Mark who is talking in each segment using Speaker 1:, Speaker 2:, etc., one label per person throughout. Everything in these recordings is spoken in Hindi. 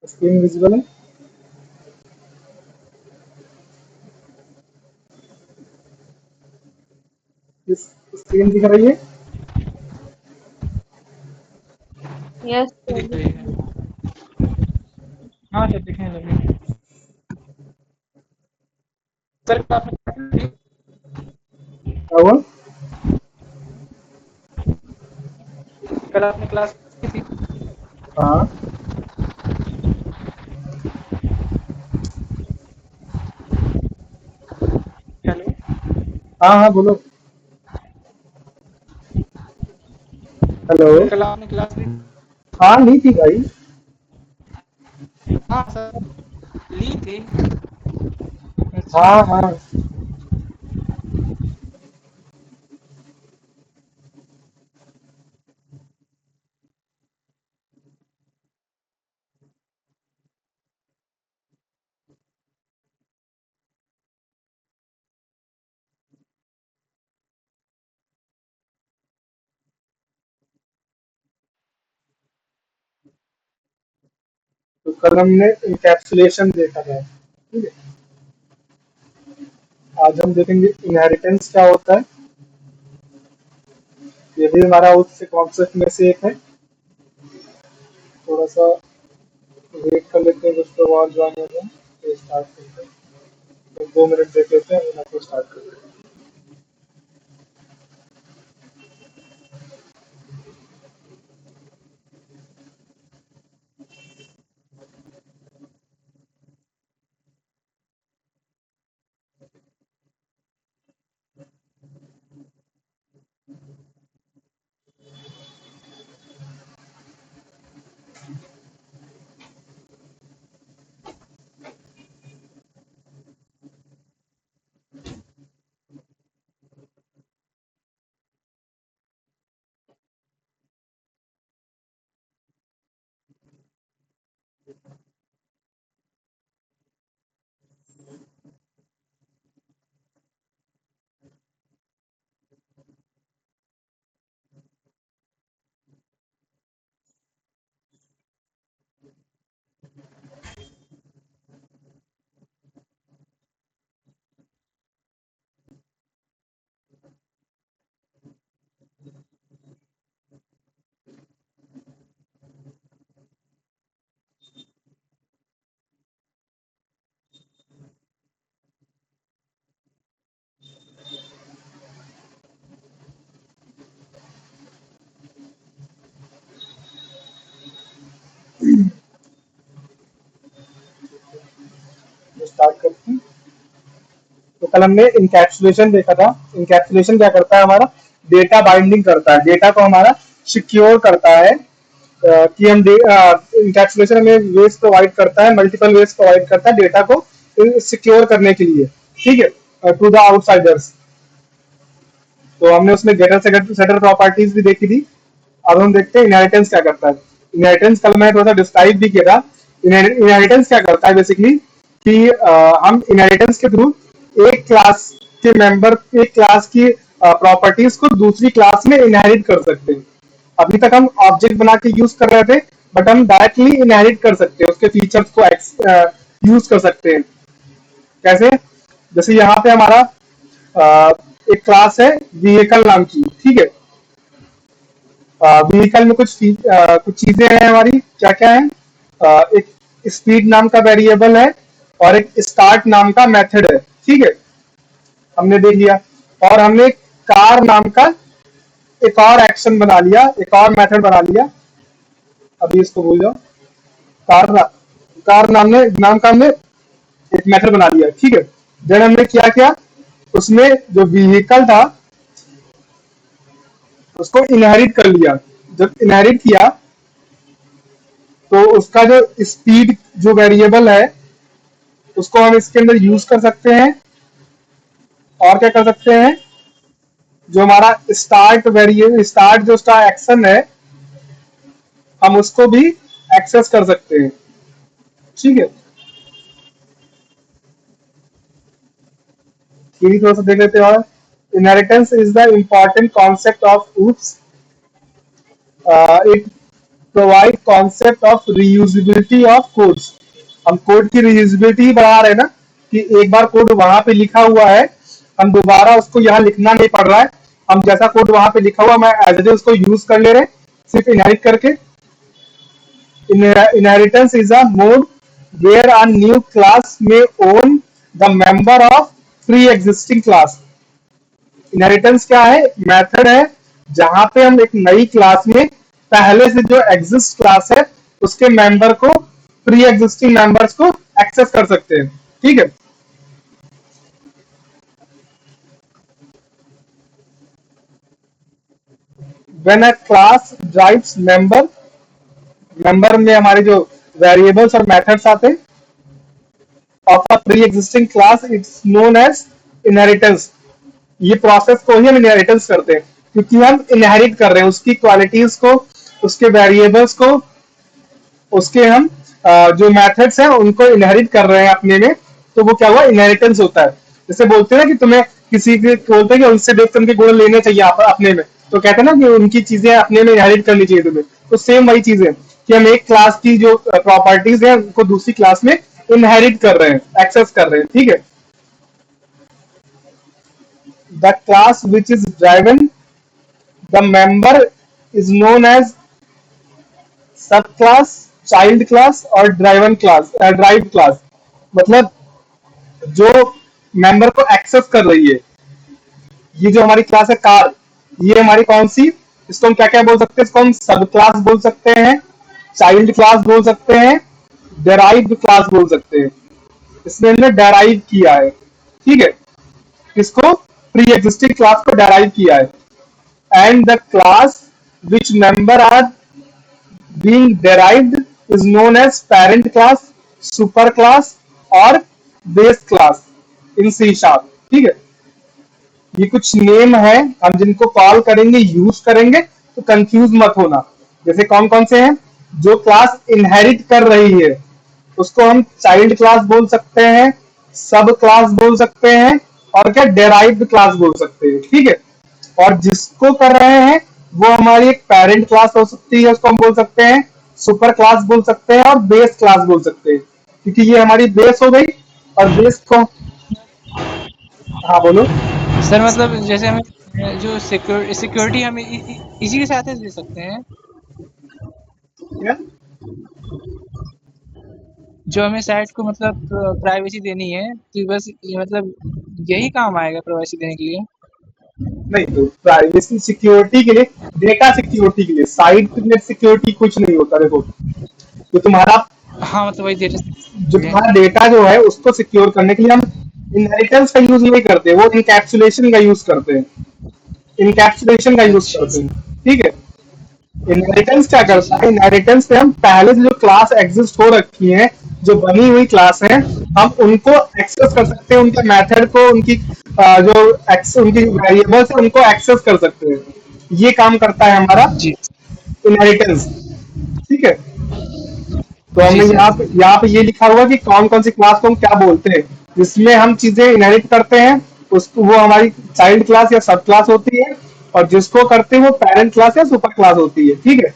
Speaker 1: स्क्रीन विजिबल है? किस स्क्रीन दिख रही है?
Speaker 2: यस सर,
Speaker 3: दिख
Speaker 2: दिख
Speaker 3: रही
Speaker 2: रही
Speaker 3: है। हाँ सर, दिखने लगी। सर कल आपने
Speaker 1: क्या हुआ?
Speaker 3: कल आपने क्लास की थी?
Speaker 1: हाँ
Speaker 3: हेलो।
Speaker 1: हाँ हाँ, बोलो। हेलो।
Speaker 3: सर कल आपने क्लास ली?
Speaker 1: हाँ, नहीं थी भाई।
Speaker 3: हाँ सर, ली थी। अच्छा।
Speaker 1: हाँ हाँ। तो कल हमने इंकैप्सुलेशन देखा था, ठीक है। आज हम देखेंगे इनहेरिटेंस क्या होता है। ये भी हमारा उससे कॉन्सेप्ट में से एक है। थोड़ा सा वेट कर लेते हैं, कुछ लोग और ज्वाइन हो जाए तो स्टार्ट करते हैं। तो 2 मिनट देख लेते हैं, फिर आपको स्टार्ट कर देते हैं। तो स्टार्ट करते हैं। तो कल हमने इंकैप्सुलेशन देखा था। इंकैप्सुलेशन क्या करता है? हमारा डेटा बाइंडिंग करता है, डेटा को हमारा सिक्योर करता है। कि हम इंकैप्सुलेशन हमें वेज प्रोवाइड करता है, मल्टीपल वेज प्रोवाइड करता है डेटा को सिक्योर करने के लिए, ठीक है, टू द आउटसाइडर्स। तो हमने उसमें गेटर सेटर प्रॉपर्टीज भी देखी थी। अब हम देखते हैं इनहेरिटेंस क्या करता है। इनहेरिटेंस कल मैं थोड़ा सा डिस्क्राइब भी किया था। इनहेरिटेंस क्या करता है बेसिकली कि हम इनहेरिटेंस के थ्रू एक क्लास के मेंबर, एक क्लास की प्रॉपर्टीज को दूसरी क्लास में इनहेरिट कर सकते हैं। अभी तक हम ऑब्जेक्ट बना के यूज कर रहे थे, बट हम डायरेक्टली इनहेरिट कर सकते हैं, उसके फीचर्स को यूज कर सकते हैं। कैसे? जैसे यहाँ पे हमारा अ, एक क्लास है व्हीकल नाम की, ठीक है। व्हीकल में कुछ चीजें हैं हमारी, क्या क्या है? एक स्पीड नाम का वेरिएबल है और एक स्टार्ट नाम का मेथड है, ठीक है। हमने देख लिया। और हमने कार नाम का एक और एक्शन बना लिया, एक और मेथड बना लिया। अभी इसको भूल जाओ। कार ना, कार नाम का हमने एक मेथड बना लिया, ठीक है। देन हमने क्या किया? उसमें जो व्हीकल था उसको इनहेरिट कर लिया। जब इनहेरिट किया तो उसका जो स्पीड जो वेरिएबल है उसको हम इसके अंदर यूज कर सकते हैं। और क्या कर सकते हैं? जो हमारा स्टार्ट वेरिएबल, स्टार्ट जो उसका एक्शन है, हम उसको भी एक्सेस कर सकते हैं, ठीक है। ये भी थोड़ा सा देख लेते हैं। और inheritance is the important concept of oops. Provide concept of reusability of codes. हम कोड की रीयूजेबिलिटी ही बढ़ा रहे हैं ना, कि एक बार कोड वहां पे लिखा हुआ है, हम दोबारा उसको यहाँ लिखना नहीं पड़ रहा है, हम जैसा कोड वहां पे लिखा हुआ मैं एज इट इज उसको यूज कर ले रहे हैं, सिर्फ इनहेरिट करके। Inheritance is a mode where a new class may own the member of pre-existing class. Inheritance क्या है? मेथड है जहां पे हम एक नई क्लास में पहले से जो एग्जिस्ट क्लास है उसके मेंबर को, प्री एग्जिस्टिंग मेंबर्स को एक्सेस कर सकते हैं। ठीक है, when a class drives member में हमारे जो वेरिएबल्स और मेथड्स आते हैं of a pre existing class, it's known as inheritance. ये प्रोसेस को ही हम इनहेरिटेंस करते हैं, क्योंकि हम इनहेरिट कर रहे हैं उसकी क्वालिटीज को, उसके वेरिएबल्स को, उसके हम जो मेथड्स हैं उनको इनहेरिट कर रहे हैं अपने में, तो वो क्या हुआ? इनहेरिटेंस होता है। जैसे बोलते हैं ना कि तुम्हें किसी के बोलते हैं कि उनसे देख उनके गुण लेने चाहिए अपने में, तो कहते हैं ना कि उनकी चीजें अपने में इनहेरिट करनी चाहिए तुम्हें। तो सेम वही चीज है कि हम एक क्लास की जो प्रॉपर्टीज है उनको दूसरी क्लास में इनहेरिट कर रहे हैं, एक्सेस कर रहे हैं। ठीक है, the class which is driven the member is known as subclass, child class और ड्राइवन क्लास, ड्राइव क्लास। मतलब जो मेंबर को एक्सेस कर रही है, ये जो हमारी क्लास है कार, ये हमारी कौन सी, इसको हम क्या क्या बोल सकते हैं? इसको हम सब क्लास बोल सकते हैं, चाइल्ड क्लास बोल सकते हैं, डेराइव्ड क्लास बोल सकते हैं। इसमें हमने डेराइव किया है। ठीक है, इसको प्री एग्जिस्टिंग क्लास को डेराइव किया है। And the class which member are being derived is known as parent class, super class और base class in C sharp. ठीक है, ये कुछ नेम है, हम जिनको कॉल करेंगे, यूज करेंगे, तो कंफ्यूज मत होना। जैसे कौन कौन से हैं? जो क्लास इनहेरिट कर रही है उसको हम चाइल्ड क्लास बोल सकते हैं, सब क्लास बोल सकते हैं, और क्या डेराइव्ड क्लास बोल सकते हैं। ठीक है, और जिसको कर रहे हैं वो हमारी एक पेरेंट क्लास हो सकती है, उसको हम बोल सकते हैं सुपर क्लास बोल सकते हैं, और बेस क्लास बोल सकते हैं, क्योंकि ये हमारी बेस हो गई। और बेस को, हाँ बोलो।
Speaker 3: सर मतलब जैसे हमें जो सिक्योरिटी हम इसी के साथ ही दे सकते हैं,
Speaker 1: क्या?
Speaker 3: जो हमें साइट को मतलब प्राइवेसी देनी है, तो बस ये मतलब यही काम आएगा प्राइवेसी देने के लिए।
Speaker 1: नहीं, तो प्राइवेसी सिक्योरिटी के लिए, डेटा सिक्योरिटी के लिए, साइट नेट सिक्योरिटी कुछ नहीं होता। देखो, तो तुम्हारा
Speaker 3: हाँ मतलब वही डेटा
Speaker 1: जो
Speaker 3: है।
Speaker 1: तुम्हारा डेटा जो है उसको सिक्योर करने के लिए हम इनहेरिटेंस का यूज नहीं करते, वो इनकैप्सुलेशन का यूज करते हैं, इनकैप्सुलेशन का यूज
Speaker 3: अच्छा
Speaker 1: करते हैं। ठीक है, इनहेरिटेंस क्या
Speaker 3: जी
Speaker 1: करता है? इनहेरिटेंस पे हम पहले से जो क्लास एग्जिस्ट हो रखी है, जो बनी हुई क्लास है, हम उनको एक्सेस कर सकते हैं, उनके मेथड को, उनकी उनकी वेरिएबल्स है उनको एक्सेस कर सकते हैं। ये काम करता है हमारा
Speaker 3: जी
Speaker 1: इनहेरिटेंस। ठीक है, तो
Speaker 3: जी
Speaker 1: हमने
Speaker 3: सर।
Speaker 1: यहाँ पे ये लिखा हुआ कि कौन कौन सी क्लास को हम क्या बोलते हैं, जिसमें हम चीजें इनहेरिट करते हैं, उसको वो हमारी चाइल्ड क्लास या सब क्लास होती है, और जिसको करते हैं वो पेरेंट क्लास या सुपर क्लास होती है। ठीक है,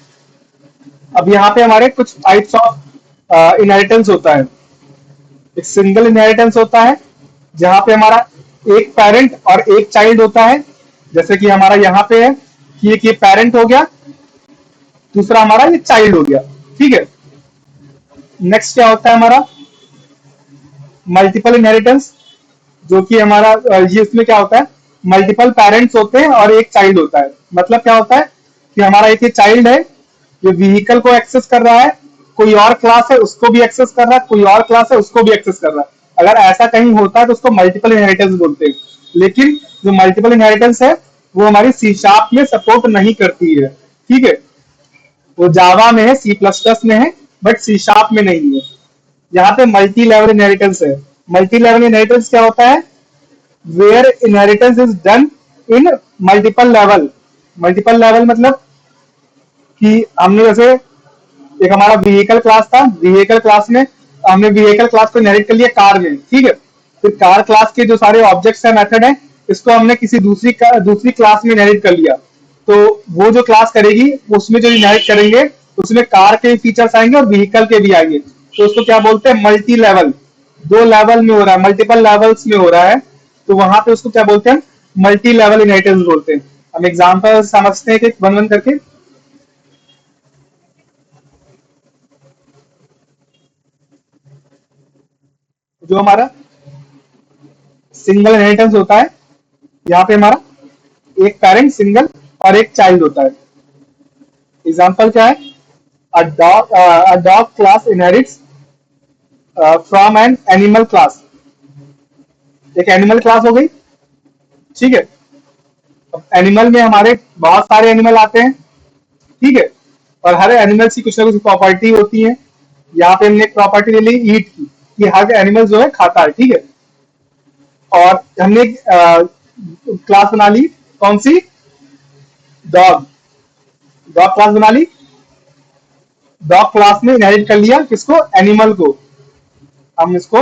Speaker 1: अब यहाँ पे हमारे कुछ टाइप्स ऑफ इनहेरिटेंस होता है। एक सिंगल इनहेरिटेंस होता है जहां पे हमारा एक पेरेंट और एक चाइल्ड होता है, जैसे कि हमारा यहाँ पे है कि एक ये पेरेंट हो गया, दूसरा हमारा ये चाइल्ड हो गया। ठीक है, नेक्स्ट क्या होता है हमारा? मल्टीपल इनहेरिटेंस, जो कि हमारा ये इसमें क्या होता है? मल्टीपल पेरेंट्स होते हैं और एक चाइल्ड होता है। मतलब क्या होता है कि हमारा एक ये चाइल्ड है, ये व्हीकल को एक्सेस कर रहा है, कोई और क्लास है उसको भी एक्सेस कर रहा है, कोई और क्लास है उसको भी एक्सेस कर रहा है। अगर ऐसा कहीं होता है तो उसको मल्टीपल इनहेरिटेंस बोलते हैं। लेकिन जो मल्टीपल इनहेरिटेंस है वो हमारी सी शार्प में सपोर्ट नहीं करती है। ठीक है, वो जावा में है, सी प्लस प्लस में है, बट सी शार्प में नहीं है। यहाँ पे मल्टी लेवल इनहेरिटेंस है। मल्टी लेवल इनहेरिटेंस क्या होता है? Where inheritance is done in multiple level. Multiple level मतलब कि हमने जैसे एक हमारा व्हीकल क्लास था, व्हीकल क्लास में हमने व्हीकल क्लास को इनहेरिट कर लिया कार में। ठीक है, फिर कार क्लास के जो सारे ऑब्जेक्ट्स है, मेथड है, इसको हमने किसी दूसरी क्लास में इनहेरिट कर लिया। तो वो जो क्लास करेगी उसमें जो इनहेरिट करेंगे उसमें कार के फीचर्स आएंगे और व्हीकल के भी आएंगे, तो उसको क्या बोलते हैं, मल्टी लेवल। दो लेवल में हो रहा है, मल्टीपल लेवल्स में हो रहा है, तो वहां पे उसको क्या बोलते हैं, मल्टी लेवल इनहेरिटेंस बोलते हैं। हम एग्जांपल समझते हैं कि वन वन करके। जो हमारा सिंगल इनहेरिटेंस होता है, यहाँ पे हमारा एक पेरेंट सिंगल और एक चाइल्ड होता है। एग्जांपल क्या है, a dog class inherits from an animal class। एक एनिमल क्लास हो गई, ठीक है। अब एनिमल में हमारे बहुत सारे एनिमल आते हैं, ठीक है, और हर एनिमल की कुछ ना कुछ प्रॉपर्टी होती है। यहाँ पे हमने एक प्रॉपर्टी ले ली ईट की, कि हर एनिमल जो है खाता है, ठीक है। और हमने क्लास बना ली, कौन सी, डॉग। डॉग क्लास बना ली, डॉग क्लास में इनहेरिट कर लिया किसको, एनिमल को। हम इसको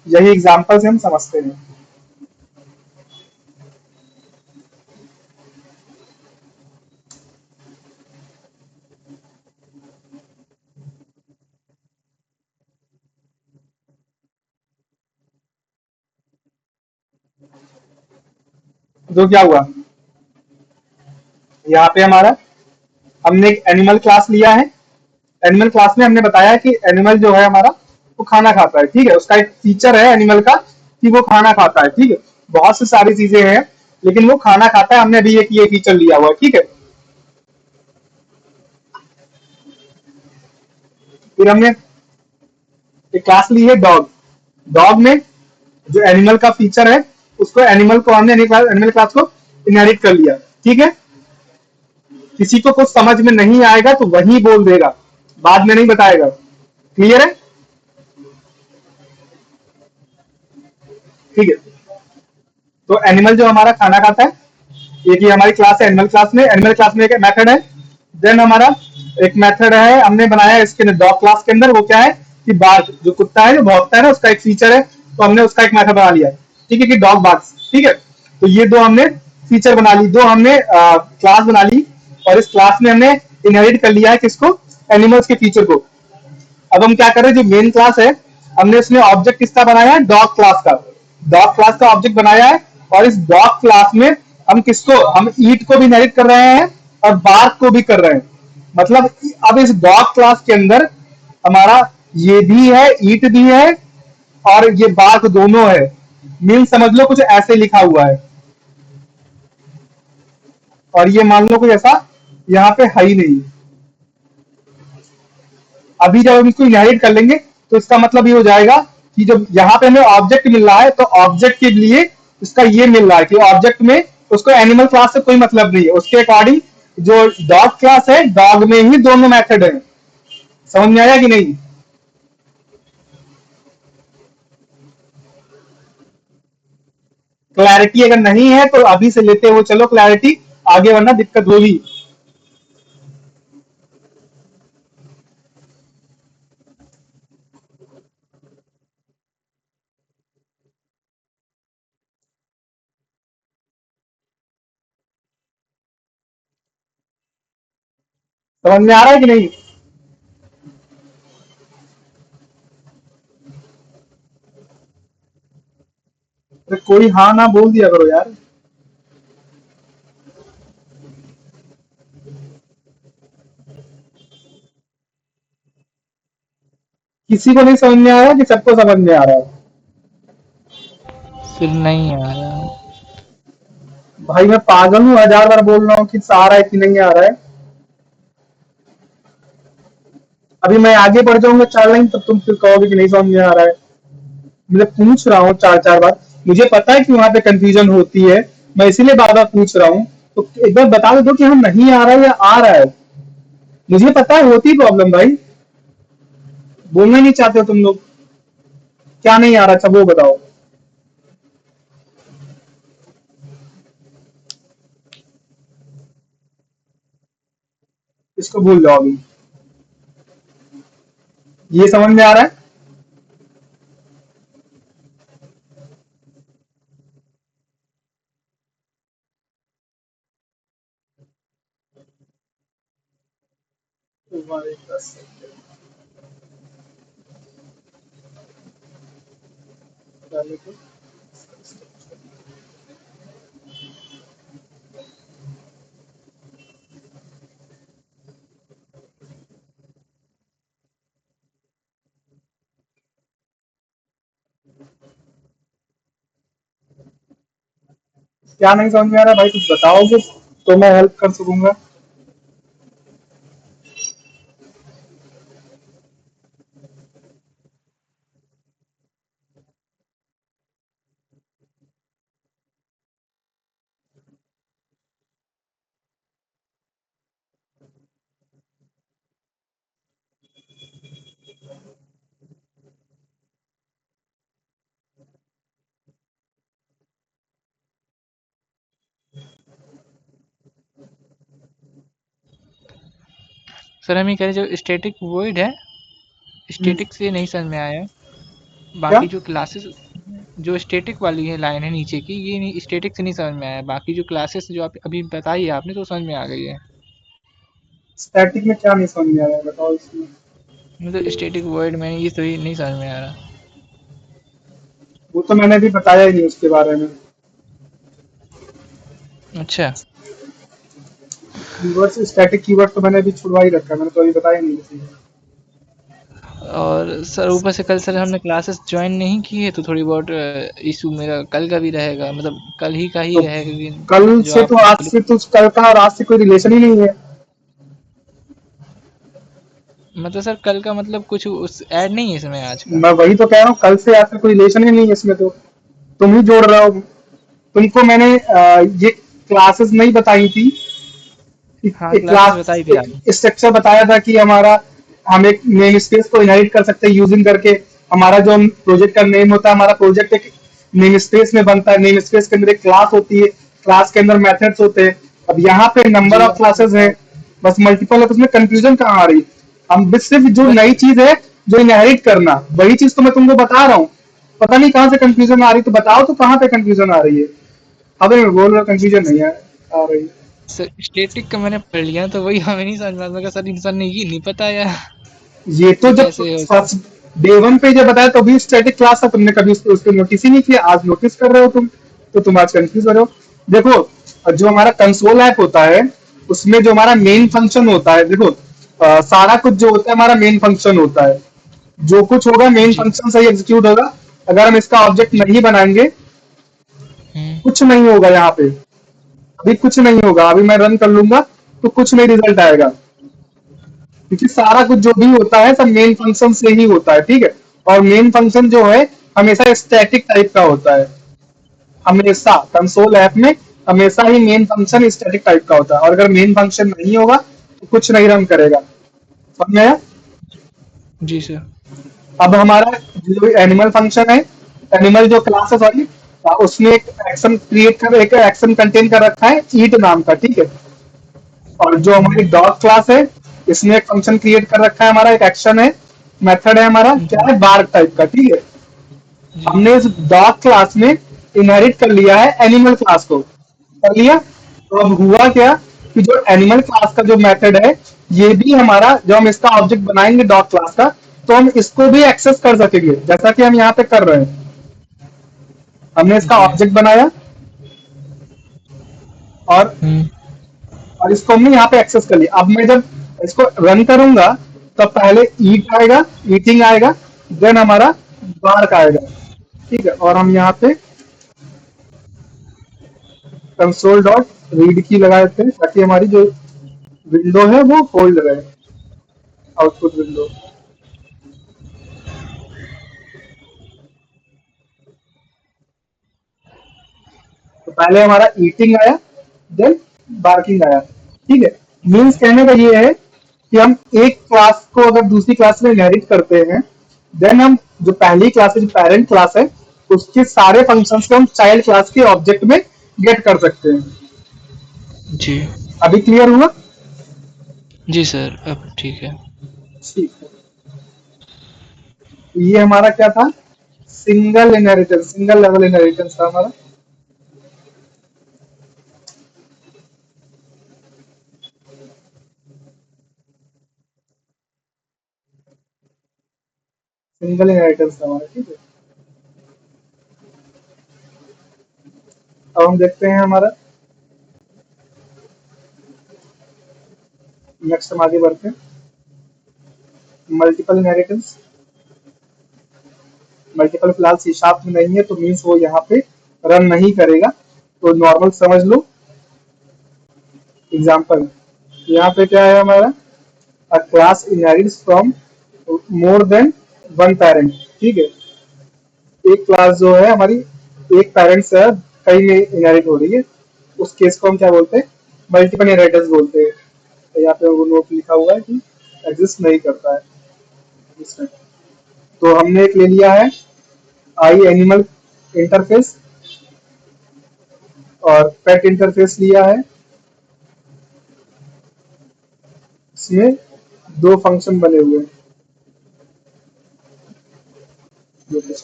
Speaker 1: यही एग्जांपल से हम समझते हैं। जो क्या हुआ, यहाँ पे हमारा हमने एक एनिमल क्लास लिया है। एनिमल क्लास में हमने बताया कि एनिमल जो है हमारा वो खाना खाता है, ठीक है। उसका एक फीचर है एनिमल का कि वो खाना खाता है, ठीक है। बहुत सी सारी चीजें हैं, लेकिन वो खाना खाता है। हमने अभी एक ये फीचर लिया हुआ है, ठीक है। फिर हमने एक क्लास ली है डॉग। डॉग में जो एनिमल का फीचर है, उसको एनिमल को हमने एनिमल क्लास को इनहेरिट कर लिया, ठीक है। किसी को कुछ समझ में नहीं आएगा तो वही बोल देगा, बाद में नहीं बताएगा। क्लियर है, ठीक है। तो एनिमल जो हमारा खाना खाता है, एक ही हमारी क्लास है एनिमल क्लास में। एनिमल क्लास में एक मेथड है। देन हमारा एक मेथड है हमने बनाया इसके अंदर डॉग क्लास के अंदर, वो क्या है कि बार्क, जो कुत्ता है जो भौंकता है ना, उसका एक फीचर है, तो हमने उसका एक मेथड बना लिया, ठीक है, कि डॉग बार्क्स, ठीक है। तो ये दो हमने फीचर बना ली, दो हमने क्लास बना ली, और इस क्लास में हमने इनहेरिट कर लिया है किसको, एनिमल्स के फीचर को। अब हम क्या कर रहे हैं, जो मेन क्लास है, हमने इसमें ऑब्जेक्ट किसका बनाया है, डॉग क्लास का। डॉग क्लास का ऑब्जेक्ट बनाया है, और इस डॉग क्लास में हम किसको, हम ईट को भी इनहेरिट कर रहे हैं और बार्क को भी कर रहे हैं। मतलब अब इस डॉग क्लास के अंदर हमारा ये भी है, ईट भी है, और ये बार्क दोनों है। मीन समझ लो कुछ ऐसे लिखा हुआ है, और ये मान लो कोई ऐसा यहाँ पे है ही नहीं। अभी जब हम इसको इनहेरिट कर लेंगे, तो इसका मतलब ये हो जाएगा कि जब यहाँ पे हमें ऑब्जेक्ट मिल रहा है, तो ऑब्जेक्ट के लिए इसका ये मिल रहा है कि ऑब्जेक्ट में उसको एनिमल क्लास से कोई मतलब नहीं है। उसके अकॉर्डिंग जो डॉग क्लास है, डॉग में ही दोनों मेथड है। समझ में आया कि नहीं। क्लैरिटी अगर नहीं है तो अभी से लेते हुए चलो क्लैरिटी, आगे वरना दिक्कत होगी। समझ में आ रहा है कि नहीं। अरे कोई हाँ ना बोल दिया करो यार। किसी को नहीं समझ में आ रहा कि सबको समझ में आ रहा है।
Speaker 3: फिर नहीं आ रहा।
Speaker 1: भाई मैं पागल हूँ, 1000 बार बोल रहा हूँ कि आ रहा है कि नहीं आ रहा है। अभी मैं आगे बढ़ जाऊंगा 4 लाइन, तब तुम फिर कहोगे कि नहीं समझ में आ रहा है। मैं पूछ रहा हूँ 4 4 बार, मुझे पता है कि वहां पे कंफ्यूजन होती है, मैं इसीलिए बार बार पूछ रहा हूँ। तो एक बार बता दो कि हाँ नहीं आ रहा है या आ रहा है। मुझे पता है होती प्रॉब्लम भाई, बोलना ही नहीं चाहते हो तुम लोग। क्या नहीं आ रहा, अच्छा वो बताओ। इसको भूल जाओ अभी। ये समझ में आ रहा है। तुम्हारे 10 सेकंड डाले तो क्या नहीं समझ में आ रहा भाई, कुछ बताओगे तो मैं हेल्प कर सकूंगा।
Speaker 3: सर हम ये कह रहे जो स्टैटिक वॉइड है,
Speaker 1: हम्म,
Speaker 3: स्टैटिक से नहीं समझ में आया।
Speaker 1: क्या
Speaker 3: बाकी जो क्लासेस जो स्टैटिक वाली है लाइन है नीचे की, ये नहीं स्टैटिक से नहीं समझ में आया। बाकी जो क्लासेस जो आप अभी बताई है आपने तो समझ में आ गई है।
Speaker 1: स्टैटिक में क्या नहीं समझ में आ रहा है बताओ इसमें।
Speaker 3: मतलब स्टैटिक वॉइड में ये तो नहीं समझ में आ रहा।
Speaker 1: वो तो मैंने अभी बताया ही नहीं उसके बारे में।
Speaker 3: अच्छा।
Speaker 1: कीवर्ड्स, स्टैटिक कीवर्ड तो मैंने अभी छुड़वा ही रखा है, मैंने तो अभी बताया ही नहीं किसी को।
Speaker 3: और सर ऊपर से कल सर हमने क्लासेस ज्वाइन नहीं की है तो थोड़ी बहुत इशू मेरा कल का भी रहेगा, मतलब कल ही का ही
Speaker 1: तो
Speaker 3: रहेगा
Speaker 1: कल
Speaker 3: क्योंकि जो
Speaker 1: से तो
Speaker 3: आप
Speaker 1: आज से तो कल का और आज से कोई रिलेशन ही नहीं है।
Speaker 3: मतलब सर कल का मतलब कुछ उस ऐड नहीं है इसमें आज का।
Speaker 1: मैं वही तो कह रहा हूँ, कल से आज से कोई रिलेशन ही नहीं है इसमें, तो तुम ही जोड़ रहे हो। तुमको मैंने ये क्लासेस नहीं बताई थी।
Speaker 3: हाँ
Speaker 1: एक
Speaker 3: क्लासेस
Speaker 1: क्लास
Speaker 3: बताई थी
Speaker 1: एक
Speaker 3: आपने।
Speaker 1: स्ट्रक्चर बताया था कि हमारा हम एक नेम स्पेस को इनहेरिट कर सकते हैं यूजिंग करके। हमारा जो प्रोजेक्ट का नेम होता है, हमारा प्रोजेक्ट एक नेम स्पेस में बनता है, नेम स्पेस के अंदर एक क्लास होती है, क्लास के अंदर मेथड्स होते हैं। अब यहाँ पे नंबर
Speaker 3: जी
Speaker 1: ऑफ
Speaker 3: आपने
Speaker 1: क्लासेस है,
Speaker 3: बताया।
Speaker 1: बस मल्टीपल है, तो उसमें कंफ्यूजन कहाँ आ रही है। हम बस सिर्फ जो
Speaker 3: बस
Speaker 1: नई चीज है, जो इनहेरिट करना, वही चीज तो मैं तुमको बता रहा हूँ। पता नहीं कहाँ से कंफ्यूजन आ रही, तो बताओ तो कहाँ पे कंफ्यूजन आ रही है। अबे मैं बोल रहा कंफ्यूजन नहीं है आ रही।
Speaker 3: सर स्टैटिक का मैंने पढ़ लिया तो वही हमें नहीं समझ में आता। मैं कहा, सर इंसान ने ये नहीं बताया
Speaker 1: ये तो
Speaker 3: कि
Speaker 1: जब
Speaker 3: कैसे होता है।
Speaker 1: फर्स्ट डे वन पे जब बताया तो भी स्टैटिक क्लास था, तुमने कभी उसको नोटिस ही नहीं किया, आज नोटिस कर रहे हो तुम। तो तुम आज कंफ्यूज हो रहे हो। देखो, जो हमारा कंसोल ऐप होता है, उसमें जो हमारा मेन फंक्शन होता है, देखो सारा कुछ जो होता है हमारा मेन फंक्शन होता है। जो कुछ होगा मेन
Speaker 3: जी
Speaker 1: फंक्शन से ही एग्जीक्यूट होगा। अगर हम इसका ऑब्जेक्ट
Speaker 3: जी।
Speaker 1: नहीं बनाएंगे,
Speaker 3: हम्म।
Speaker 1: कुछ नहीं होगा यहाँ पे। अभी कुछ नहीं होगा, अभी मैं रन कर लूंगा तो कुछ नहीं रिजल्ट आएगा, क्योंकि सारा कुछ जो भी होता है सब मेन फंक्शन से ही होता है, ठीक है। और मेन फंक्शन जो है हमेशा स्टैटिक टाइप का होता है। हमेशा कंसोल ऐप में हमेशा ही मेन फंक्शन स्टैटिक टाइप का होता है, और अगर मेन फंक्शन नहीं होगा तो कुछ नहीं रन करेगा। समझ में आया?
Speaker 3: जी सर।
Speaker 1: अब हमारा जो एनिमल फंक्शन है, एनिमल जो क्लास है सॉरी, उसमें एक एक्शन क्रिएट कर, एक एक्शन कंटेन कर रखा है ईट नाम का, ठीक है। और जो हमारी डॉग क्लास है, इसमें एक फंक्शन क्रिएट कर रखा है, हमारा एक एक्शन है, मेथड है हमारा, क्या
Speaker 3: जी
Speaker 1: है, बार्क टाइप का, ठीक है।
Speaker 3: जी
Speaker 1: हमने इस डॉग क्लास में इनहेरिट कर लिया है एनिमल क्लास को, कर लिया। तो अब हुआ क्या कि जो एनिमल क्लास का जो मेथड है, ये भी हमारा, जब हम इसका ऑब्जेक्ट बनाएंगे डॉग क्लास का, तो हम इसको भी एक्सेस कर सकेंगे, जैसा कि हम यहाँ पे कर रहे हैं। हमने इसका
Speaker 3: जी।
Speaker 1: ऑब्जेक्ट बनाया, और
Speaker 3: हम्म।
Speaker 1: इसको हमने यहाँ पे एक्सेस कर लिया। अब मैं जब इसको रन करूंगा तो पहले ईट आएगा, ईटिंग आएगा, देन हमारा बार्क आएगा, ठीक है। और हम यहाँ पे कंसोल डॉट रीड की लगा देते हैं, ताकि हमारी जो विंडो है वो होल्ड रहे, आउटपुट विंडो। तो पहले हमारा ईटिंग आया, देन बार्किंग आया, ठीक है। मीन्स कहने का ये है कि हम एक क्लास को अगर दूसरी क्लास में इनहेरिट करते हैं, देन हम जो पहली क्लास है, जो पेरेंट क्लास है, उसके सारे फंक्शंस को हम चाइल्ड क्लास के ऑब्जेक्ट में गेट कर सकते हैं।
Speaker 3: जी
Speaker 1: अभी क्लियर हुआ?
Speaker 3: जी सर अब ठीक है।
Speaker 1: ठीक है। ये हमारा क्या था? Single inheritance, single level inheritance था हमारा। सिंगल इनहेरिटेंस है हमारा, ठीक है। अब हम देखते हैं हमारा नेक्स्ट, हम आगे बढ़ते हैं। मल्टीपल इनहेरिटेंस, मल्टीपल फिलहाल सी शार्प में नहीं है तो मीन्स वो यहाँ पे रन नहीं करेगा, तो नॉर्मल समझ लो। एग्जाम्पल यहाँ पे क्या है हमारा, अ class inherits from more than one parent, ठीक है। एक क्लास जो है हमारी एक पेरेंट से कई में इनहेरिट हो रही है, उस केस को हम क्या बोलते हैं, मल्टीपल इनहेरिटेंस बोलते हैं। तो यहाँ पे वो नोट लिखा हुआ है कि एग्जिस्ट नहीं करता है इसमें। तो हमने एक ले लिया है आई एनिमल इंटरफेस और पेट इंटरफेस लिया है। इसमें दो फंक्शन बने हुए हैं,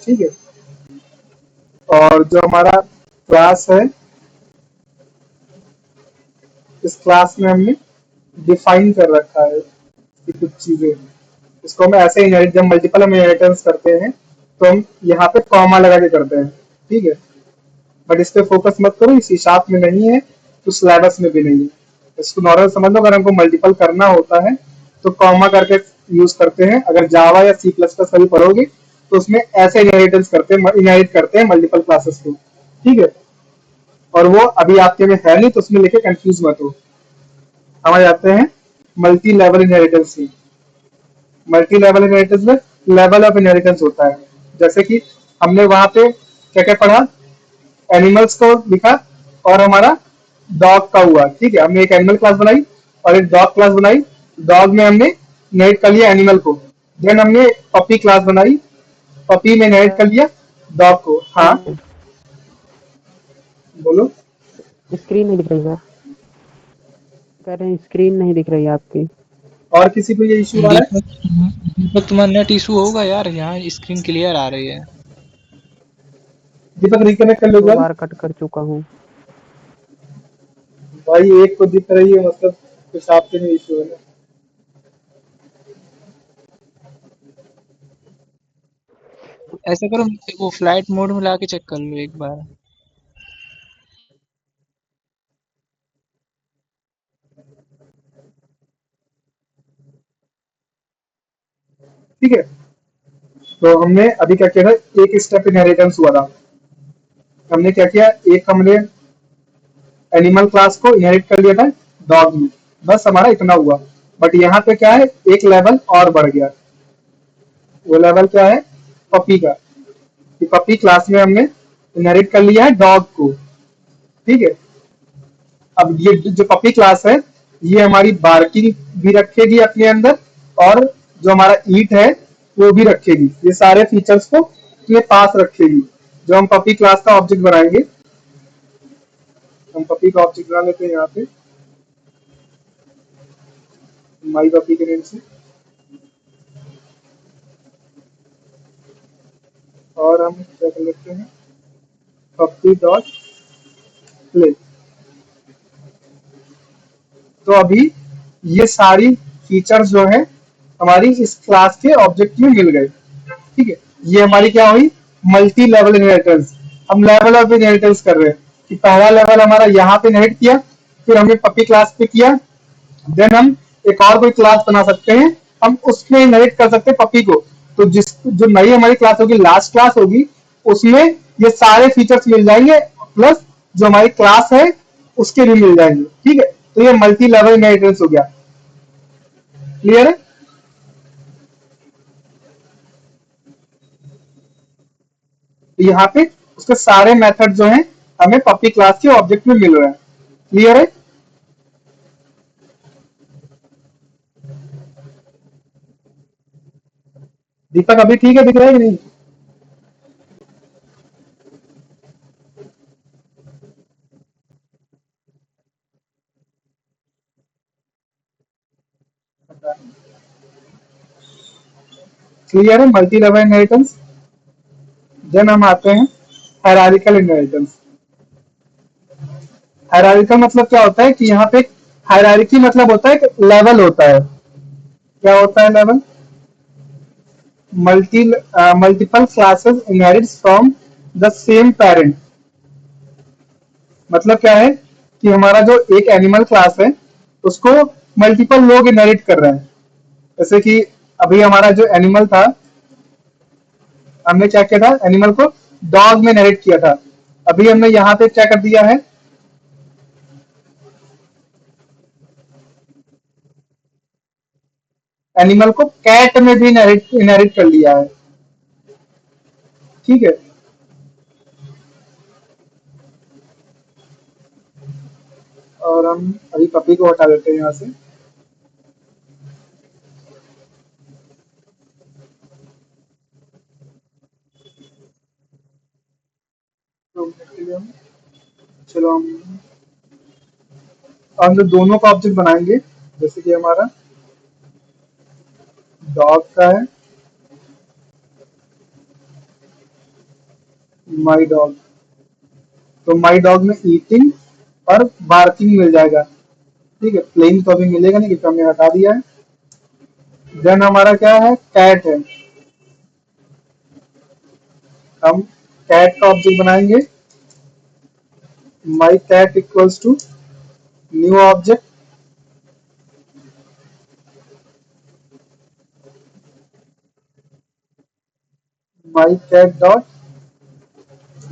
Speaker 1: ठीक है। और जो हमारा क्लास है, इस क्लास में हमने डिफाइन कर रखा है कि कुछ चीजें, इसको हम ऐसे इनहेरिट, जब मल्टीपल हम इनहेरिटेंस करते हैं तो हम यहाँ पे कॉमा लगा के करते हैं, ठीक है। बट इस पे फोकस मत करो, इस शार्प में नहीं है तो सिलेबस में भी नहीं है। इसको नॉर्मल समझ लो, अगर हमको मल्टीपल करना होता है तो कॉमा करके यूज करते हैं। अगर जावा या सी प्लस प्लस कभी पढ़ोगे तो उसमें ऐसे इनहेरिटेंस करते हैं, इनहेरिट करते हैं मल्टीपल क्लासेस को, ठीक है। और वो अभी आपके में है नहीं तो उसमें लेके कंफ्यूज मत हो। हम आ जाते हैं मल्टी लेवल इनहेरिटेंस में। मल्टी लेवल इनहेरिटेंस में लेवल ऑफ इनहेरिटेंस होता है। जैसे कि हमने वहां पे क्या क्या पढ़ा, एनिमल्स को लिखा और हमारा डॉग का हुआ, ठीक है। हमने एक एनिमल क्लास बनाई और एक डॉग क्लास बनाई। डॉग में हमने इनहेरिट कर लिया एनिमल को। देन हमने पपी क्लास बनाई, पपी में इनहेरिट कर लिया डॉग को। हाँ बोलो।
Speaker 4: स्क्रीन नहीं दिख रही है, कह रहे हैं स्क्रीन नहीं दिख रही है आपकी।
Speaker 1: और किसी को ये इश्यू आ रहा है?
Speaker 3: दीपक तुम्हारा नेट इशू होगा यार, यहाँ स्क्रीन क्लियर आ रही है।
Speaker 1: दीपक रिकनेक्ट कर लो एक
Speaker 4: 2
Speaker 1: बार।
Speaker 4: बार कट कर चुका हूँ।
Speaker 1: भाई एक को दिख रही है मतलब कुछ आपके में इश्यू है ना।
Speaker 3: ऐसा करो, वो फ्लाइट मोड में लाके चेक कर लो एक बार।
Speaker 1: ठीक है, तो हमने अभी क्या किया था, एक स्टेप इनहेरिटेंस हुआ था। हमने क्या किया, एक हमने एनिमल क्लास को इनहेरिट कर लिया था डॉग में, बस हमारा इतना हुआ। बट यहाँ पे क्या है, एक लेवल और बढ़ गया। वो लेवल क्या है, पपी का, कि पपी क्लास में हमने इनहेरिट कर लिया है डॉग को, ठीक है। अब ये जो पपी क्लास है, ये हमारी बार्किंग भी रखेगी अपने अंदर, और जो हमारा ईट है वो भी रखेगी। ये सारे फीचर्स को अपने पास रखेगी। जो हम पपी क्लास का ऑब्जेक्ट बनाएंगे, हम पपी का ऑब्जेक्ट बना लेते हैं यहाँ पे माई पपी के नेम से, और हम क्या कर लेते हैं, पपी डॉट प्ले। तो अभी ये सारी फीचर्स जो है हमारी इस क्लास के ऑब्जेक्ट में मिल गए, ठीक है। ये हमारी क्या हुई, मल्टी लेवल इनहेरिटेंस। हम लेवल ऑफ इनहेरिटेंस कर रहे हैं कि पहला लेवल हमारा यहाँ पे इनहेरिट किया, फिर हमने पपी क्लास पे किया। देन हम एक और कोई क्लास बना सकते हैं, हम उसमें इनहेरिट कर सकते हैं पपी को। तो जिस जो नई हमारी क्लास होगी, लास्ट क्लास होगी, उसमें ये सारे फीचर्स मिल जाएंगे, प्लस जो हमारी क्लास है उसके भी मिल जाएंगे, ठीक है। तो ये मल्टी लेवल इनहेरिटेंस हो गया। क्लियर है? तो यहाँ पे उसके सारे मेथड जो हैं हमें पपी क्लास के ऑब्जेक्ट में मिल रहे हैं। क्लियर है? दीपक अभी ठीक है, दिख रहा है कि नहीं? क्लियर है मल्टी लेवल इनहेरिटेंस? देन हम आते हैं हायरार्किकल इनहेरिटेंस। हायरार्किकल मतलब क्या होता है कि यहाँ पे हायरार्की मतलब होता है कि लेवल होता है। क्या होता है level? Multiple classes inherits from the same parent. मतलब क्या है कि हमारा जो एक एनिमल क्लास है उसको मल्टीपल लोग इनहेरिट कर रहे हैं। जैसे कि अभी हमारा जो एनिमल था, हमने क्या किया था, एनिमल को डॉग में इनहेरिट किया था। अभी हमने यहाँ पे क्या कर दिया है, एनिमल को कैट में भी इनहेरिट कर लिया है। ठीक है, और हम अभी पपी को हटा देते हैं यहाँ से। तो के लिए चलो हम जो दोनों का ऑब्जेक्ट बनाएंगे, जैसे कि हमारा डॉग का है, माई डॉग, तो माई डॉग में ईटिंग और बार्किंग मिल जाएगा। ठीक है, प्लेइंग तो अभी मिलेगा नहीं क्योंकि हमने हटा दिया है। देन हमारा क्या है, कैट है, हम कैट का ऑब्जेक्ट बनाएंगे। My cat equals to new object, my cat dot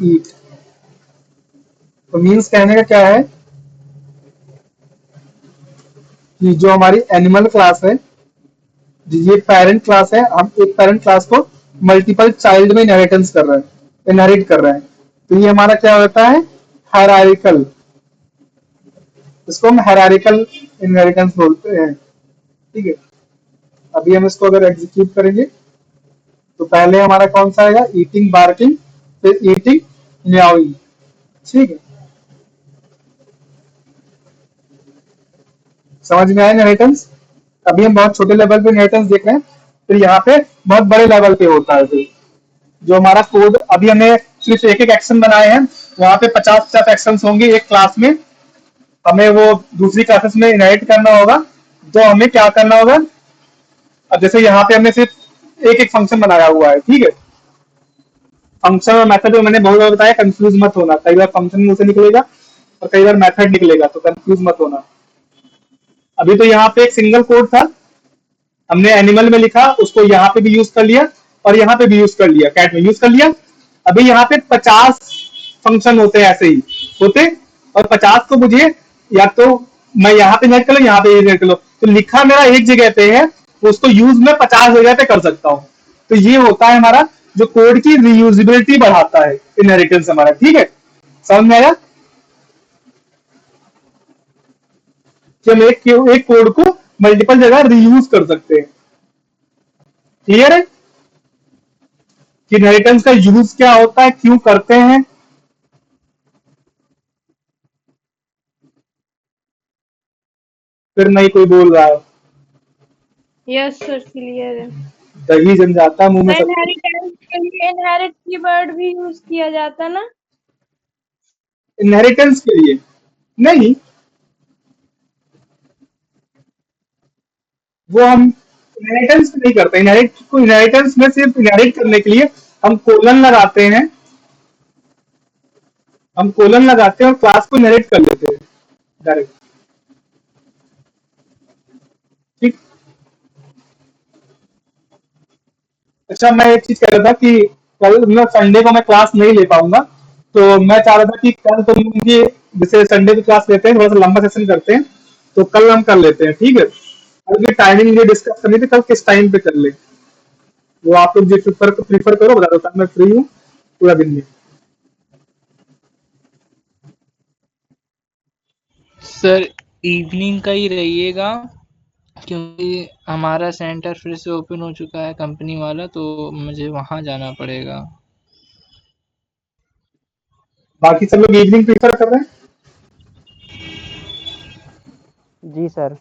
Speaker 1: eat. तो मीन्स कहने का क्या है कि जो हमारी एनिमल क्लास है, ये पेरेंट क्लास है, हम एक पेरेंट क्लास को मल्टीपल चाइल्ड में इनहेरिटेंस कर रहे हैं, इनहेरिट कर रहे हैं। तो ये हमारा क्या होता है, हायरार्किकल, इसको हम हायरार्किकल इनहेरिटेंस बोलते हैं। ठीक है, अभी हम इसको अगर एग्जीक्यूट करेंगे तो पहले हमारा कौन सा आएगा, ईटिंग बार्किंग, फिर ईटिंग म्याउइंग। ठीक है, समझ में आया इनहेरिटेंस। अभी हम बहुत छोटे लेवल पे इनहेरिटेंस देख रहे हैं, फिर यहाँ पे बहुत बड़े लेवल पे होता है। फिर जो हमारा कोड, अभी हमने सिर्फ एक एक एक्शन बनाए हैं, वहां पे 50-50 एक्शन होंगे एक क्लास में, हमें वो दूसरी क्लासेस में इनहेरिट करना होगा। तो हमें क्या करना होगा, अब जैसे यहाँ पे हमने सिर्फ एक एक फंक्शन बनाया हुआ है। ठीक है, फंक्शन और मेथड में मैंने बहुत बार बताया, कंफ्यूज मत होना, कई बार फंक्शन मुंह से निकलेगा और कई बार मेथड निकलेगा, तो कंफ्यूज मत होना। अभी तो यहाँ पे एक सिंगल कोड था, हमने एनिमल में लिखा, उसको यहाँ पे भी यूज कर लिया और यहाँ पे भी यूज कर लिया, कैट में यूज कर लिया। अभी यहाँ पे 50 फंक्शन होते हैं ऐसे ही होते, और 50 को मुझे या तो मैं यहाँ पे नेट कर लो, यहाँ पे नेट कर लो, तो लिखा मेरा एक जगह पे है, तो उसको यूज मैं 50 जगह पे कर सकता हूँ। तो ये होता है हमारा जो कोड की रीयूजिबिलिटी बढ़ाता है, इनहेरिटेंस हमारा। ठीक है, समझ में आया कि हम एक कोड को मल्टीपल जगह रीयूज कर सकते हैं। क्लियर है कि इनहेरिटेंस का यूज क्या होता है, क्यों करते हैं। फिर नहीं कोई बोल रहा है,
Speaker 2: यस सर, क्लियर है।
Speaker 1: दही जम जाता मुंह में सब।
Speaker 2: इनहेरिटेंस के लिए इनहेरिट कीवर्ड भी यूज किया जाता ना?
Speaker 1: इनहेरिटेंस के लिए नहीं, वो हम इनहेरिटेंस नहीं करते। इनहेरिटेंस में सिर्फ इनहेरिट करने के लिए हम कोलन लगाते हैं, हम कोलन लगाते हैं और क्लास को इनहेरिट कर लेते हैं डायरेक्ट। ठीक, अच्छा मैं एक चीज कह रहा था कि कल मैं संडे को मैं क्लास नहीं ले पाऊंगा, तो मैं चाह रहा था कि कल तुम मुझे, जैसे संडे की क्लास लेते हैं, थोड़ा सा लंबा सेशन करते हैं, तो कल हम कर लेते हैं। ठीक है, कल की टाइमिंग मुझे डिस्कस करनी थी, कल किस टाइम पे कर ले, वो आप लोग जो प्रीफर करो बता दो, मैं फ्री हूँ पूरा दिन में।
Speaker 3: सर इवनिंग का ही रहिएगा, क्योंकि हमारा सेंटर फिर से ओपन हो चुका है कंपनी वाला, तो मुझे वहां जाना पड़ेगा।
Speaker 1: बाकी सब लोग इवनिंग प्रीफर कर रहे हैं।
Speaker 4: जी सर।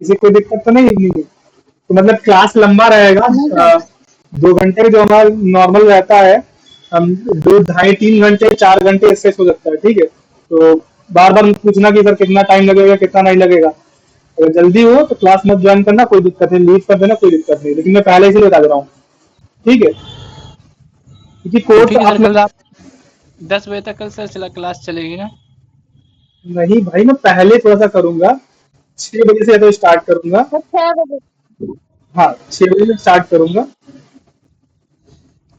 Speaker 1: किसी कोई दिक्कत तो नहीं इवनिंग में, तो मतलब क्लास लंबा रहेगा, 2 घंटे जो हमारा नॉर्मल रहता है, हम 2, ढाई, 3 घंटे, 4 घंटे इससे हो सकता है। ठीक है, तो बार बार पूछना कि सर कितना टाइम लगेगा कितना नहीं लगेगा, अगर जल्दी हो तो क्लास मत ज्वाइन करना, कोई दिक्कत नहीं, लीव कर देना, कोई दिक्कत नहीं, लेकिन मैं पहले इसीलिए बता दे रहा हूँ, ठीक है? क्योंकि
Speaker 3: तो
Speaker 1: कोर्स
Speaker 3: ठीक है सर,
Speaker 1: आप
Speaker 3: कल आप 10 बजे तक कल सर चला क्लास चलेगी ना?
Speaker 1: नहीं भाई, मैं पहले थोड़ा सा करूंगा, 6 बजे से तो स्टार्ट करूंगा।
Speaker 2: तो 6 बजे।
Speaker 1: हाँ, 6 बजे से स्टार्ट करूंगा।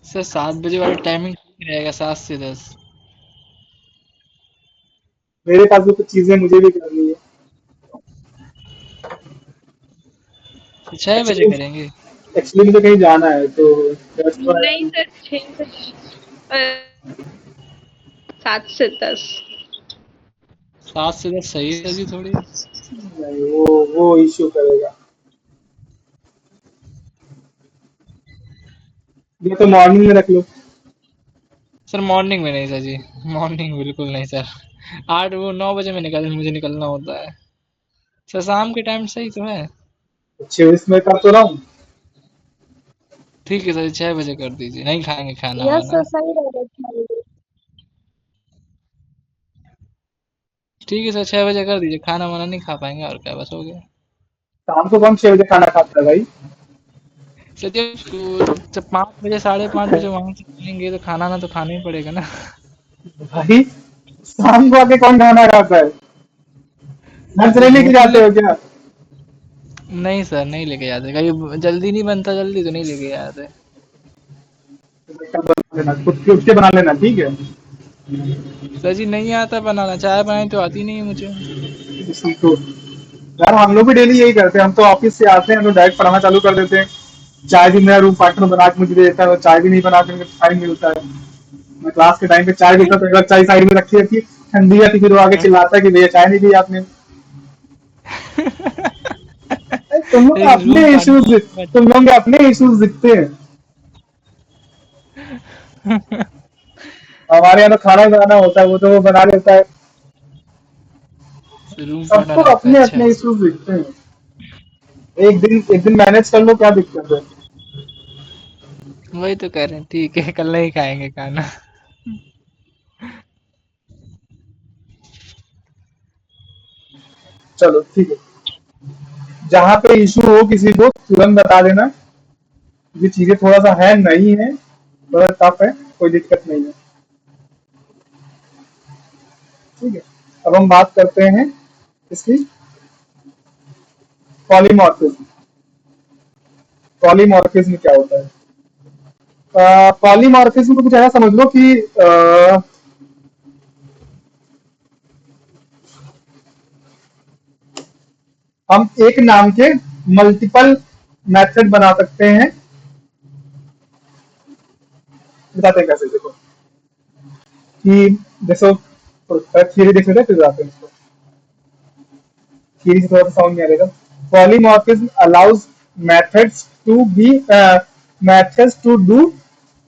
Speaker 3: सर 7 बजे वाला टाइमिंग ठीक रहेगा, 7 से 10।
Speaker 1: मेरे पास भी कुछ चीजें मुझे भी करनी है
Speaker 3: 6 बजे
Speaker 1: एक्चुअली।
Speaker 3: करेंगे।
Speaker 1: एक्चुअली मुझे कहीं जाना है तो that's why
Speaker 2: नहीं सर, 6 बजे 7 से 10।
Speaker 3: 7 से 10 सही है सर जी थोड़ी।
Speaker 1: नहीं, वो इश्यू करेगा। ये तो मॉर्निंग में रख लो।
Speaker 3: सर मॉर्निंग में नहीं सर जी, मॉर्निंग बिल्कुल नहीं सर। 9 बजे में मुझे निकलना होता है सर। शाम के टाइम सही तो है।
Speaker 1: 26 में कर तो रहा हूँ।
Speaker 3: ठीक है सर, 6 बजे कर दीजिए, नहीं खाएंगे खाना
Speaker 2: यस
Speaker 3: वाना।
Speaker 2: सर, सही रहेगा 6 बजे।
Speaker 3: ठीक है सर, 6 बजे कर दीजिए, खाना वाना नहीं खा पाएंगे और क्या, बस हो गया।
Speaker 1: शाम को कौन 6 बजे खाना खाता है भाई?
Speaker 3: सर जब 5 बजे 5:30 बजे वहां से निकलेंगे तो खाना ना तो खाना ही पड़ेगा ना।
Speaker 1: भाई शाम को आके कौन खाना खाता है? लंच
Speaker 3: तो
Speaker 1: नहीं लेके
Speaker 3: ढूंढ ले।
Speaker 1: जाते हो क्या?
Speaker 3: नहीं सर, नहीं लेके जाते, कहीं जल्दी नहीं बनता, जल्दी तो नहीं लेके जाते।
Speaker 1: कल बना लेना, खुद के उठ के बना लेना, ठीक है?
Speaker 3: सर जी नहीं आता बनाना, चाय बनानी तो आती नहीं है मुझे।
Speaker 1: सीखो यार, हम लोग भी डेली यही करते हैं। हम तो ऑफिस से आते हैं तो डायरेक्ट पढ़ाना चालू कर देते हैं। चाय भी मेरा रूम पार्टनर बना के मुझे देता है, और चाय भी नहीं बना के टाइम मिलता है। मैं क्लास के टाइम पे चाय पीता तो एक बार चाय साइड में रखी रहती है, ठंडी आती, फिर वो आके चिल्लाता है कि भैया चाय नहीं दी आपने। अरे तुम लोग
Speaker 3: एक
Speaker 1: अपने
Speaker 3: रूम
Speaker 1: इश्यूज,
Speaker 3: पार्टनर।
Speaker 1: तुम लोग के अपने इश्यूज दिखते हैं। हमारे यहाँ तो खाना ही बनाना होता है, वो तो वो बना लेता है।
Speaker 3: रूम
Speaker 1: सबको
Speaker 3: पार्टनर आपका
Speaker 1: अपने
Speaker 3: अच्छा
Speaker 1: अपने
Speaker 3: है।
Speaker 1: इश्यूज दिखते हैं। एक दिन मैनेज कर लो, क्या दिक्कत है?
Speaker 3: वही तो कह रहे हैं, ठीक है कल नहीं खाएंगे खाना।
Speaker 1: चलो ठीक है, जहाँ पे इशू हो किसी को तुरंत बता देना। ये चीजें थोड़ा सा है, नहीं है, थोड़ा टफ है, कोई दिक्कत नहीं है, ठीक है? अब हम बात करते हैं इसकी पॉलीमॉर्फिज्म। पॉलीमॉर्फिज्म क्या होता है? पॉलीमॉर्फिज्म को कुछ ऐसा समझ लो कि हम एक नाम के मल्टीपल मेथड बना सकते हैं। बताते हैं कैसे, देखो कि जैसे थियरी देख लेते हैं, फिर बताते हैं इसको। थियरी से थोड़ा सा साउंड नहीं आएगा। Polymorphism allows methods to be methods to do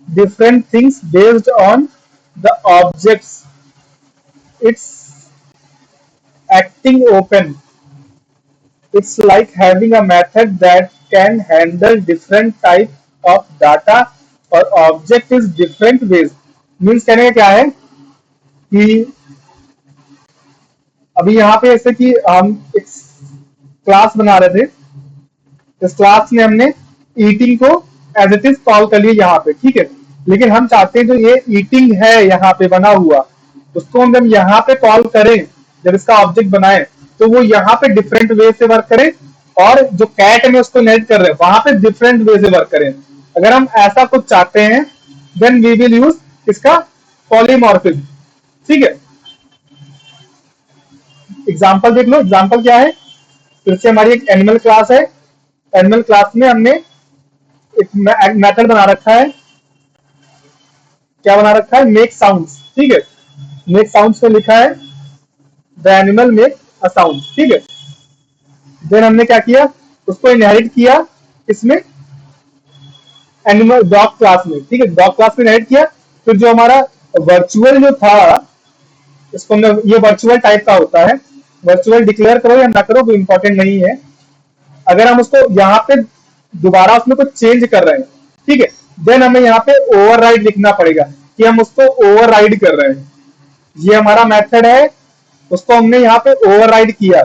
Speaker 1: different things based on the objects it's acting open. It's like having a method that can handle different type of data or object is different ways. Means कहने का क्या है कि अभी यहाँ पे ऐसे कि हम एक क्लास बना रहे थे, इस क्लास में हमने ईटिंग को एज इट इज कॉल कर लिया यहाँ पे, ठीक है? लेकिन हम चाहते हैं जो ये ईटिंग है यहाँ पे बना हुआ, उसको हम जब यहाँ पे कॉल करें, जब इसका ऑब्जेक्ट बनाए, तो वो यहाँ पे डिफरेंट वे से वर्क करे, और जो कैट में उसको नेट कर रहे हैं वहां पे डिफरेंट वे से वर्क करें। अगर हम ऐसा कुछ चाहते हैं, देन वी विल यूज इसका पॉलीमॉर्फिज्म, ठीक है? एग्जाम्पल देख लो, एग्जाम्पल क्या है? फिर से हमारी एक एनिमल क्लास है। एनिमल क्लास में हमने एक मेथड बना रखा है। क्या बना रखा है? मेक साउंड्स, ठीक है? मेक साउंड्स में लिखा है the animal make a sound, ठीक है? देन हमने क्या किया, उसको इनहेरिट किया इसमें, एनिमल डॉग क्लास में, ठीक है? डॉग क्लास में इनहेरिट किया। फिर जो हमारा वर्चुअल जो था, इसको हमने, ये वर्चुअल टाइप का होता है। वर्चुअल डिक्लेयर करो या ना करो वो इंपॉर्टेंट नहीं है। अगर हम उसको यहाँ पे दोबारा उसमें कुछ चेंज कर रहे हैं, ठीक है, देन हमें यहाँ पे ओवरराइड लिखना पड़ेगा कि हम उसको ओवरराइड कर रहे हैं। ये हमारा मेथड है, उसको हमने यहाँ पे ओवरराइड किया।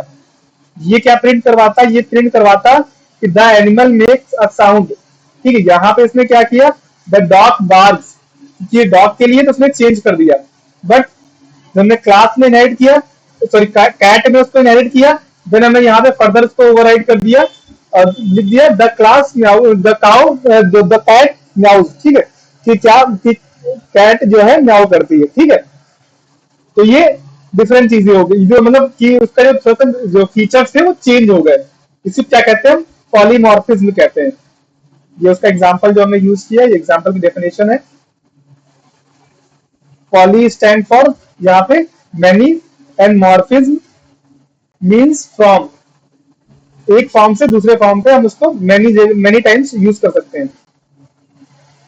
Speaker 1: ये क्या प्रिंट करवाता है, ये प्रिंट करवाता कि the animal makes a sound. ठीक है, यहाँ पे इसने क्या किया, द डॉग बार्क्स, ये डॉग के लिए तो उसने चेंज कर दिया, बट जब हमने क्लास में इनहेरिट किया, सॉरी कैट में उसको इनहेरिट किया, देन हमने यहाँ पे फर्दर उसको ओवरराइड कर दिया और लिख दिया the class the cow the cat meows. ठीक है, कि क्या कि कैट जो है म्याऊ करती है। ठीक है, तो ये डिफरेंट चीजें हो गई, जो मतलब कि उसका जो certain जो फीचर्स थे वो चेंज हो गए। इसे क्या कहते हैं, पॉलीमॉर्फिज्म कहते हैं। ये उसका एग्जांपल जो हमने यूज किया, ये एग्जांपल की डेफिनेशन है। पॉली स्टैंड फॉर यहाँ पे many, and morphism means from, एक फॉर्म से दूसरे फॉर्म पे हम उसको मैनी टाइम्स यूज कर सकते हैं।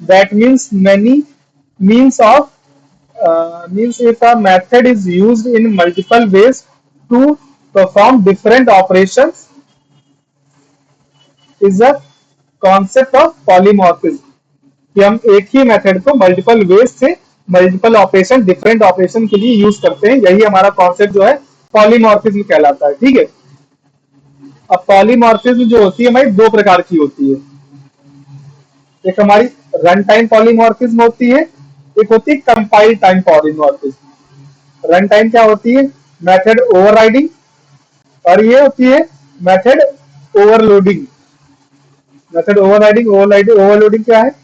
Speaker 1: That means many means of means if a method is used in multiple ways to perform different operations is a concept of polymorphism, कि हम एक ही मेथड को मल्टीपल वेज से मल्टीपल ऑपरेशन डिफरेंट ऑपरेशन के लिए यूज करते हैं, यही हमारा कॉन्सेप्ट जो है पॉलीमॉर्फिज्म कहलाता है। ठीक है, अब पॉलीमॉर्फिज्म जो होती है हमारी दो प्रकार की होती है, एक हमारी रन टाइम पॉलीमॉर्फिज्म होती है, एक होती है compile time polymorphism. Run time क्या होती है, मेथड ओवरराइडिंग, और ये होती है method overloading. Method overriding overloading क्या है,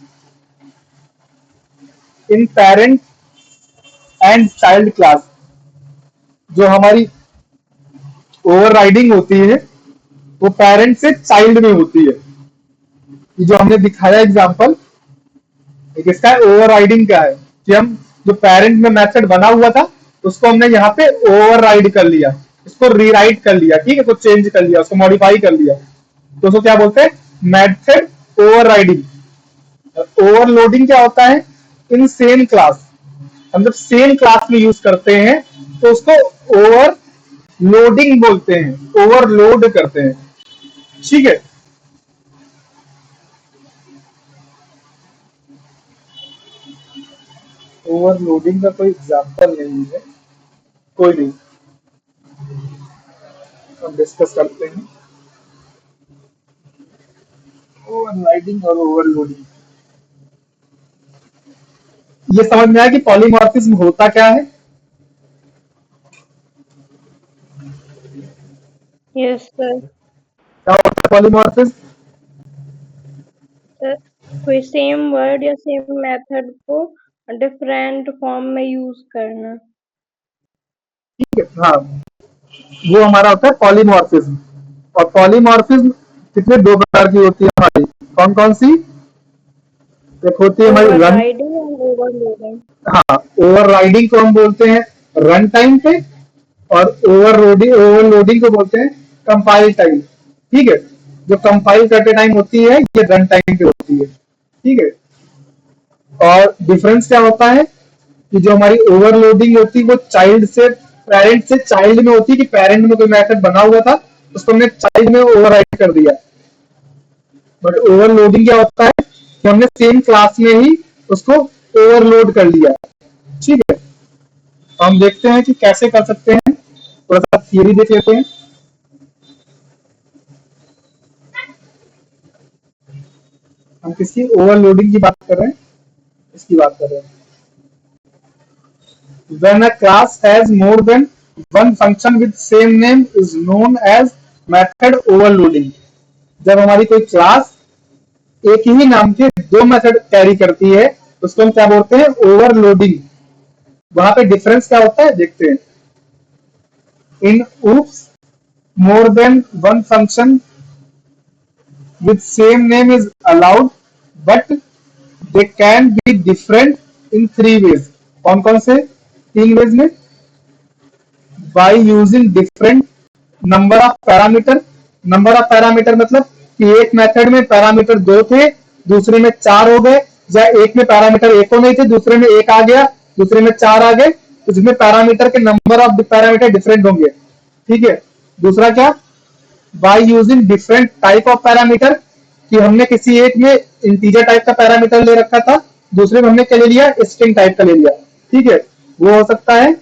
Speaker 1: इन पेरेंट एंड चाइल्ड क्लास जो हमारी ओवरराइडिंग होती है वो पेरेंट से चाइल्ड में होती है। ये जो हमने दिखाया एग्जांपल, एक इसका ओवरराइडिंग क्या है कि हम जो पेरेंट में मेथड बना हुआ था उसको हमने यहाँ पे ओवरराइड कर लिया, इसको रीराइट कर लिया। ठीक है, तो चेंज कर लिया, उसको मॉडिफाई कर लिया, तो उसको क्या बोलते हैं, मेथड ओवरराइडिंग। ओवरलोडिंग क्या होता है, इन सेम क्लास, हम जब सेम क्लास में यूज करते हैं तो उसको ओवरलोडिंग बोलते हैं, ओवरलोड करते हैं। ठीक है, ओवरलोडिंग का कोई एग्जांपल नहीं है, कोई नहीं, हम डिस्कस करते हैं ओवरराइडिंग और ओवरलोडिंग। ये समझ में आया कि पॉलीमॉर्फिज्म होता क्या है।
Speaker 2: Yes, sir.
Speaker 1: क्या होता है पॉलीमॉर्फिज्म,
Speaker 2: Sir, कोई सेम वर्ड या सेम मेथड को डिफरेंट फॉर्म में यूज करना।
Speaker 1: ठीक है, हाँ, वो हमारा होता है पॉलीमॉर्फिज्म। और पॉलीमॉर्फिज्म कितने दो प्रकार की होती है हमारी, कौन कौन सी, एक होती है हमारी रन,
Speaker 2: ओवरराइडिंग एंड ओवरलोडिंग।
Speaker 1: हाँ, ओवरराइडिंग को हम बोलते हैं रन टाइम पे, और ओवरलोडिंग को बोलते हैं कंपाइल टाइम। ठीक है, जो कंपाइल करते टाइम होती है ये रन टाइम पे होती है। ठीक है, और डिफरेंस क्या होता है कि जो हमारी ओवरलोडिंग होती है वो चाइल्ड से पेरेंट से चाइल्ड में होती है, कि पेरेंट में कोई मेथड बना हुआ था उसको हमने चाइल्ड में ओवरराइड कर दिया। बट ओवरलोडिंग क्या होता है कि हमने सेम क्लास में ही उसको ओवरलोड कर लिया। ठीक है, तो हम देखते हैं कि कैसे कर सकते हैं, थोड़ा सा थियरी देख लेते हैं। हम किसकी ओवरलोडिंग की बात कर रहे हैं, इसकी बात कर रहे हैं। When a class has more than one function with same name is known as method overloading। जब हमारी कोई क्लास एक ही नाम के दो मेथड कैरी करती है उसको हम क्या बोलते हैं, ओवरलोडिंग। वहां पे डिफरेंस क्या होता है देखते हैं। इन oops more than one function with same name is allowed but they can be different in three ways। कौन कौन से तीन वेज में, by using different number of parameter। Number of parameter मतलब कि एक मेथड में पैरामीटर दो थे दूसरे में चार हो गए, या एक में पैरामीटर एक को नहीं थे दूसरे में एक आ गया दूसरे में चार आ गए, तो जिसमें पैरामीटर के नंबर ऑफ पैरामीटर डिफरेंट होंगे। ठीक है, दूसरा क्या, by using different type of parameter, कि हमने किसी एक में इंटीजर टाइप का पैरामीटर ले रखा था दूसरे में हमने क्या ले लिया, स्ट्रिंग टाइप का ले लिया। ठीक है, वो हो सकता है।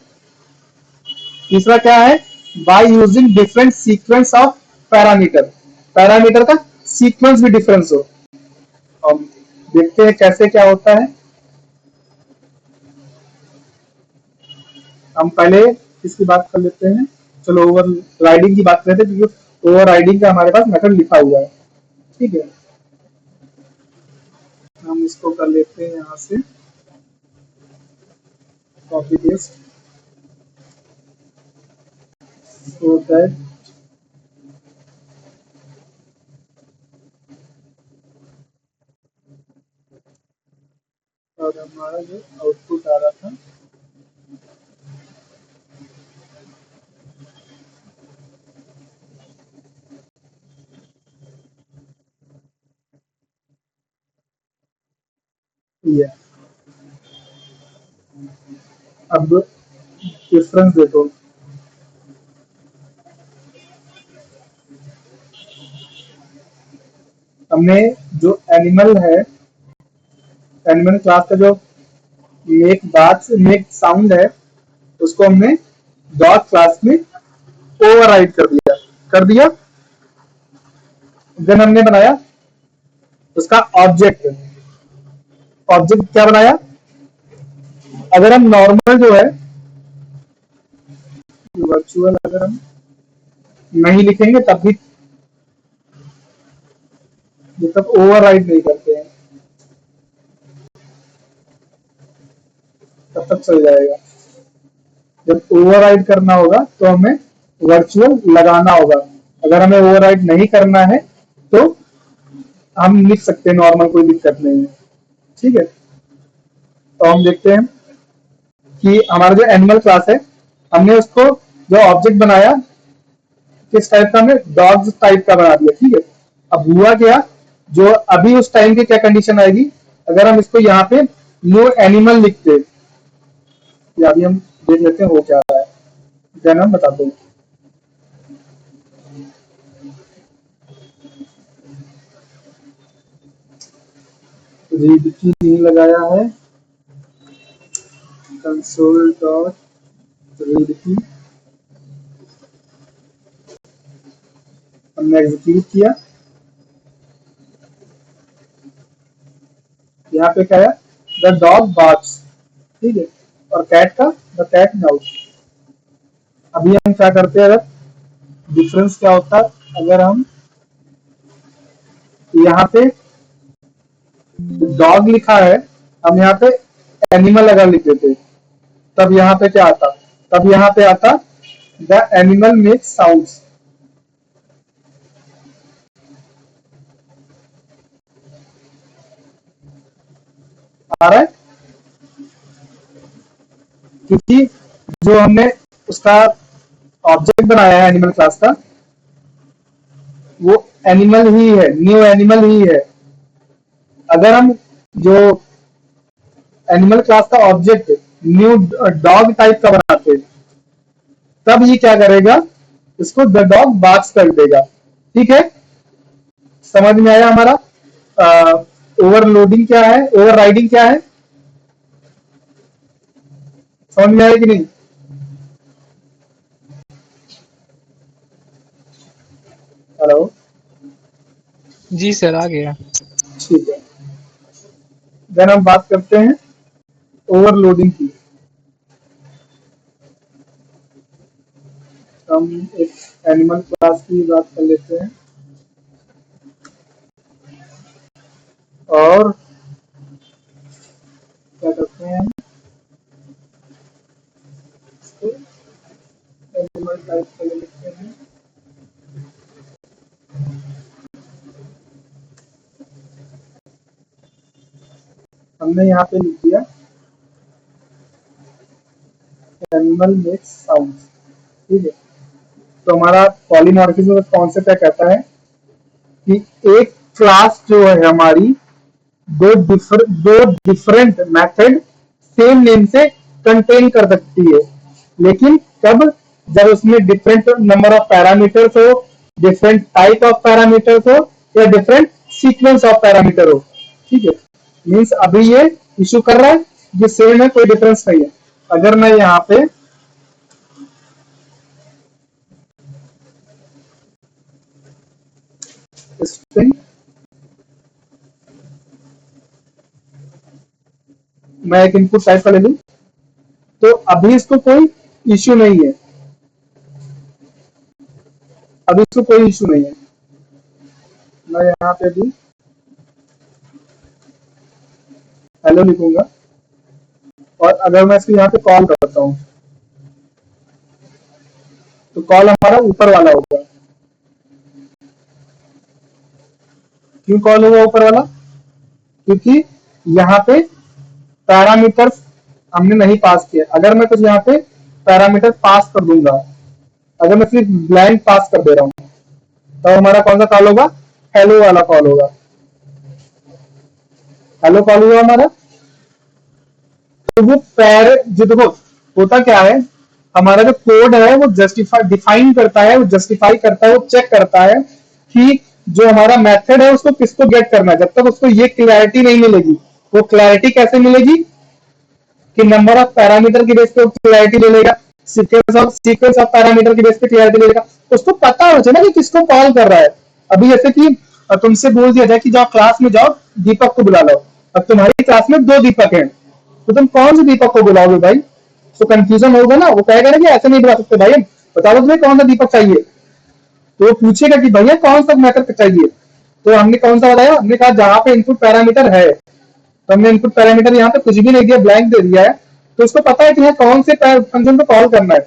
Speaker 1: तीसरा क्या है by using different sequence of parameter, parameter का सीक्वेंस भी डिफरेंस हो। हम देखते हैं कैसे क्या होता है। हम पहले इसकी बात कर लेते हैं। चलो ओवर राइडिंग की बात करते हैं, क्योंकि ओवर राइडिंग का हमारे पास मेथड लिखा हुआ है। ठीक है, हम इसको कर लेते हैं यहाँ से कॉपी पेस्ट, सो दैट और हमारा जो आउटपुट आ रहा था ये। अब डिफरेंस देखो, हमने जो एनिमल है, एनिमल क्लास का जो मेक साउंड है, उसको हमने डॉट क्लास में ओवरराइड कर दिया। देन हमने बनाया उसका ऑब्जेक्ट। ऑब्जेक्ट क्या बनाया, अगर हम नॉर्मल जो है वर्चुअल अगर हम नहीं लिखेंगे तब भी, जब तक ओवरराइड नहीं करते हैं तब तक चल जाएगा। जब ओवरराइड करना होगा तो हमें वर्चुअल लगाना होगा। अगर हमें ओवरराइड नहीं करना है तो हम लिख सकते हैं नॉर्मल, कोई दिक्कत नहीं है। ठीक है, तो हम देखते हैं कि हमारा जो एनिमल क्लास है, हमने उसको जो ऑब्जेक्ट बनाया किस टाइप का, हमने डॉग्स टाइप का बना दिया। ठीक है, अब हुआ क्या, जो अभी उस टाइम की क्या कंडीशन आएगी, अगर हम इसको यहाँ पे न्यू एनिमल लिखते, या अभी हम देख लेते हैं वो क्या रहा है, देन हम बताते हैं। रीड की नहीं लगाया है, कंसोल डॉट रीड की हमने एग्जीक्यूट किया। यहाँ पे क्या है, द डॉग बार्क्स। ठीक है, और कैट का द कैट म्याउस। अभी हम क्या करते हैं, अगर डिफरेंस क्या होता है, अगर हम यहाँ पे डॉग लिखा है, हम यहाँ पे एनिमल अगर लिख देते, तब यहाँ पे क्या आता, तब यहाँ पे आता द एनिमल मेक साउंड्स। आ रहा है, क्योंकि जो हमने उसका ऑब्जेक्ट बनाया है एनिमल क्लास का, वो एनिमल ही है, न्यू एनिमल ही है। अगर हम जो एनिमल क्लास का ऑब्जेक्ट न्यू डॉग टाइप का बनाते, तब ये क्या करेगा, इसको द डॉग बार्क्स कर देगा। ठीक है, समझ में आया हमारा ओवरलोडिंग क्या है, ओवरराइडिंग क्या है, समझ में आया कि नहीं? हेलो,
Speaker 3: जी सर, आ गया।
Speaker 1: ठीक है, देन हम बात करते हैं ओवरलोडिंग की। हम एक एनिमल क्लास की बात कर लेते हैं, और क्या करते हैं, एनिमल टाइप के लिए लिखते हैं। हमने यहाँ पे लिख दिया एनिमल मेक्स साउंड। ठीक है, तो हमारा पॉलीमॉर्फिज्म का कॉन्सेप्ट क्या कहता है कि एक क्लास जो है हमारी, दो डिफरेंट मेथड सेम नेम से कंटेन कर सकती है, लेकिन कब, जब उसमें डिफरेंट नंबर ऑफ पैरामीटर्स हो, डिफरेंट टाइप ऑफ पैरामीटर्स हो, या डिफरेंट सीक्वेंस ऑफ पैरामीटर हो। ठीक है, मीन्स अभी ये इशू कर रहा है, ये सेम है, कोई डिफरेंस नहीं है। अगर मैं यहाँ पे स्ट्रिंग, मैं एक इनपुट टाइप का ले लूं, तो अभी इसको कोई इश्यू नहीं है, अभी इसको कोई इश्यू नहीं है। मैं यहाँ पे भी हेलो लिखूंगा, और अगर मैं इसको यहाँ पे कॉल करता हूँ तो कॉल हमारा ऊपर वाला होगा। क्यों कॉल होगा ऊपर वाला? क्योंकि यहाँ पे पैरामीटर्स हमने नहीं पास किया। अगर मैं कुछ यहाँ पे पैरामीटर पास कर दूंगा, अगर मैं सिर्फ ब्लैंक पास कर दे रहा हूँ, तो हमारा कौन सा कॉल होगा? हेलो वाला कॉल होगा। हेलो कॉल हुआ हमारा, तो वो जो देखो होता क्या है, हमारा जो कोड है वो जस्टिफाई डिफाइन करता है, वो जस्टिफाई करता है, वो चेक करता है कि जो हमारा मेथड है उसको किसको गेट करना है। जब तक उसको ये क्लैरिटी नहीं मिलेगी, वो क्लैरिटी कैसे मिलेगी कि नंबर ऑफ पैरामीटर की बेस पे क्लैरिटी ले लेगा, सीक्वेंस ऑफ पैरामीटर की बेस पे क्लैरिटी ले लेगा। उसको पता हो जाए ना कि किसको कॉल कर रहा है। अभी जैसे कि तुमसे बोल दिया जाए कि जाओ क्लास में जाओ, दीपक को बुला लो। अब तुम्हारी क्लास में 2 दीपक हैं, तो तुम कौन से दीपक को बुलाओगे भाई? तो कंफ्यूजन होगा ना, वो कहेगा ना कि ऐसे नहीं बुला सकते भाई, बता दो तुम्हें कौन सा दीपक चाहिए। तो वो पूछेगा कि भैया कौन सा मेथड चाहिए, तो हमने कौन सा बताया? हमने कहा जहां पे इनपुट पैरामीटर है, तो हमने इनपुट पैरामीटर यहाँ पे कुछ भी नहीं दिया, ब्लैंक दे दिया है, तो उसको पता है कि यहाँ कौन से फंक्शन को कॉल करना है।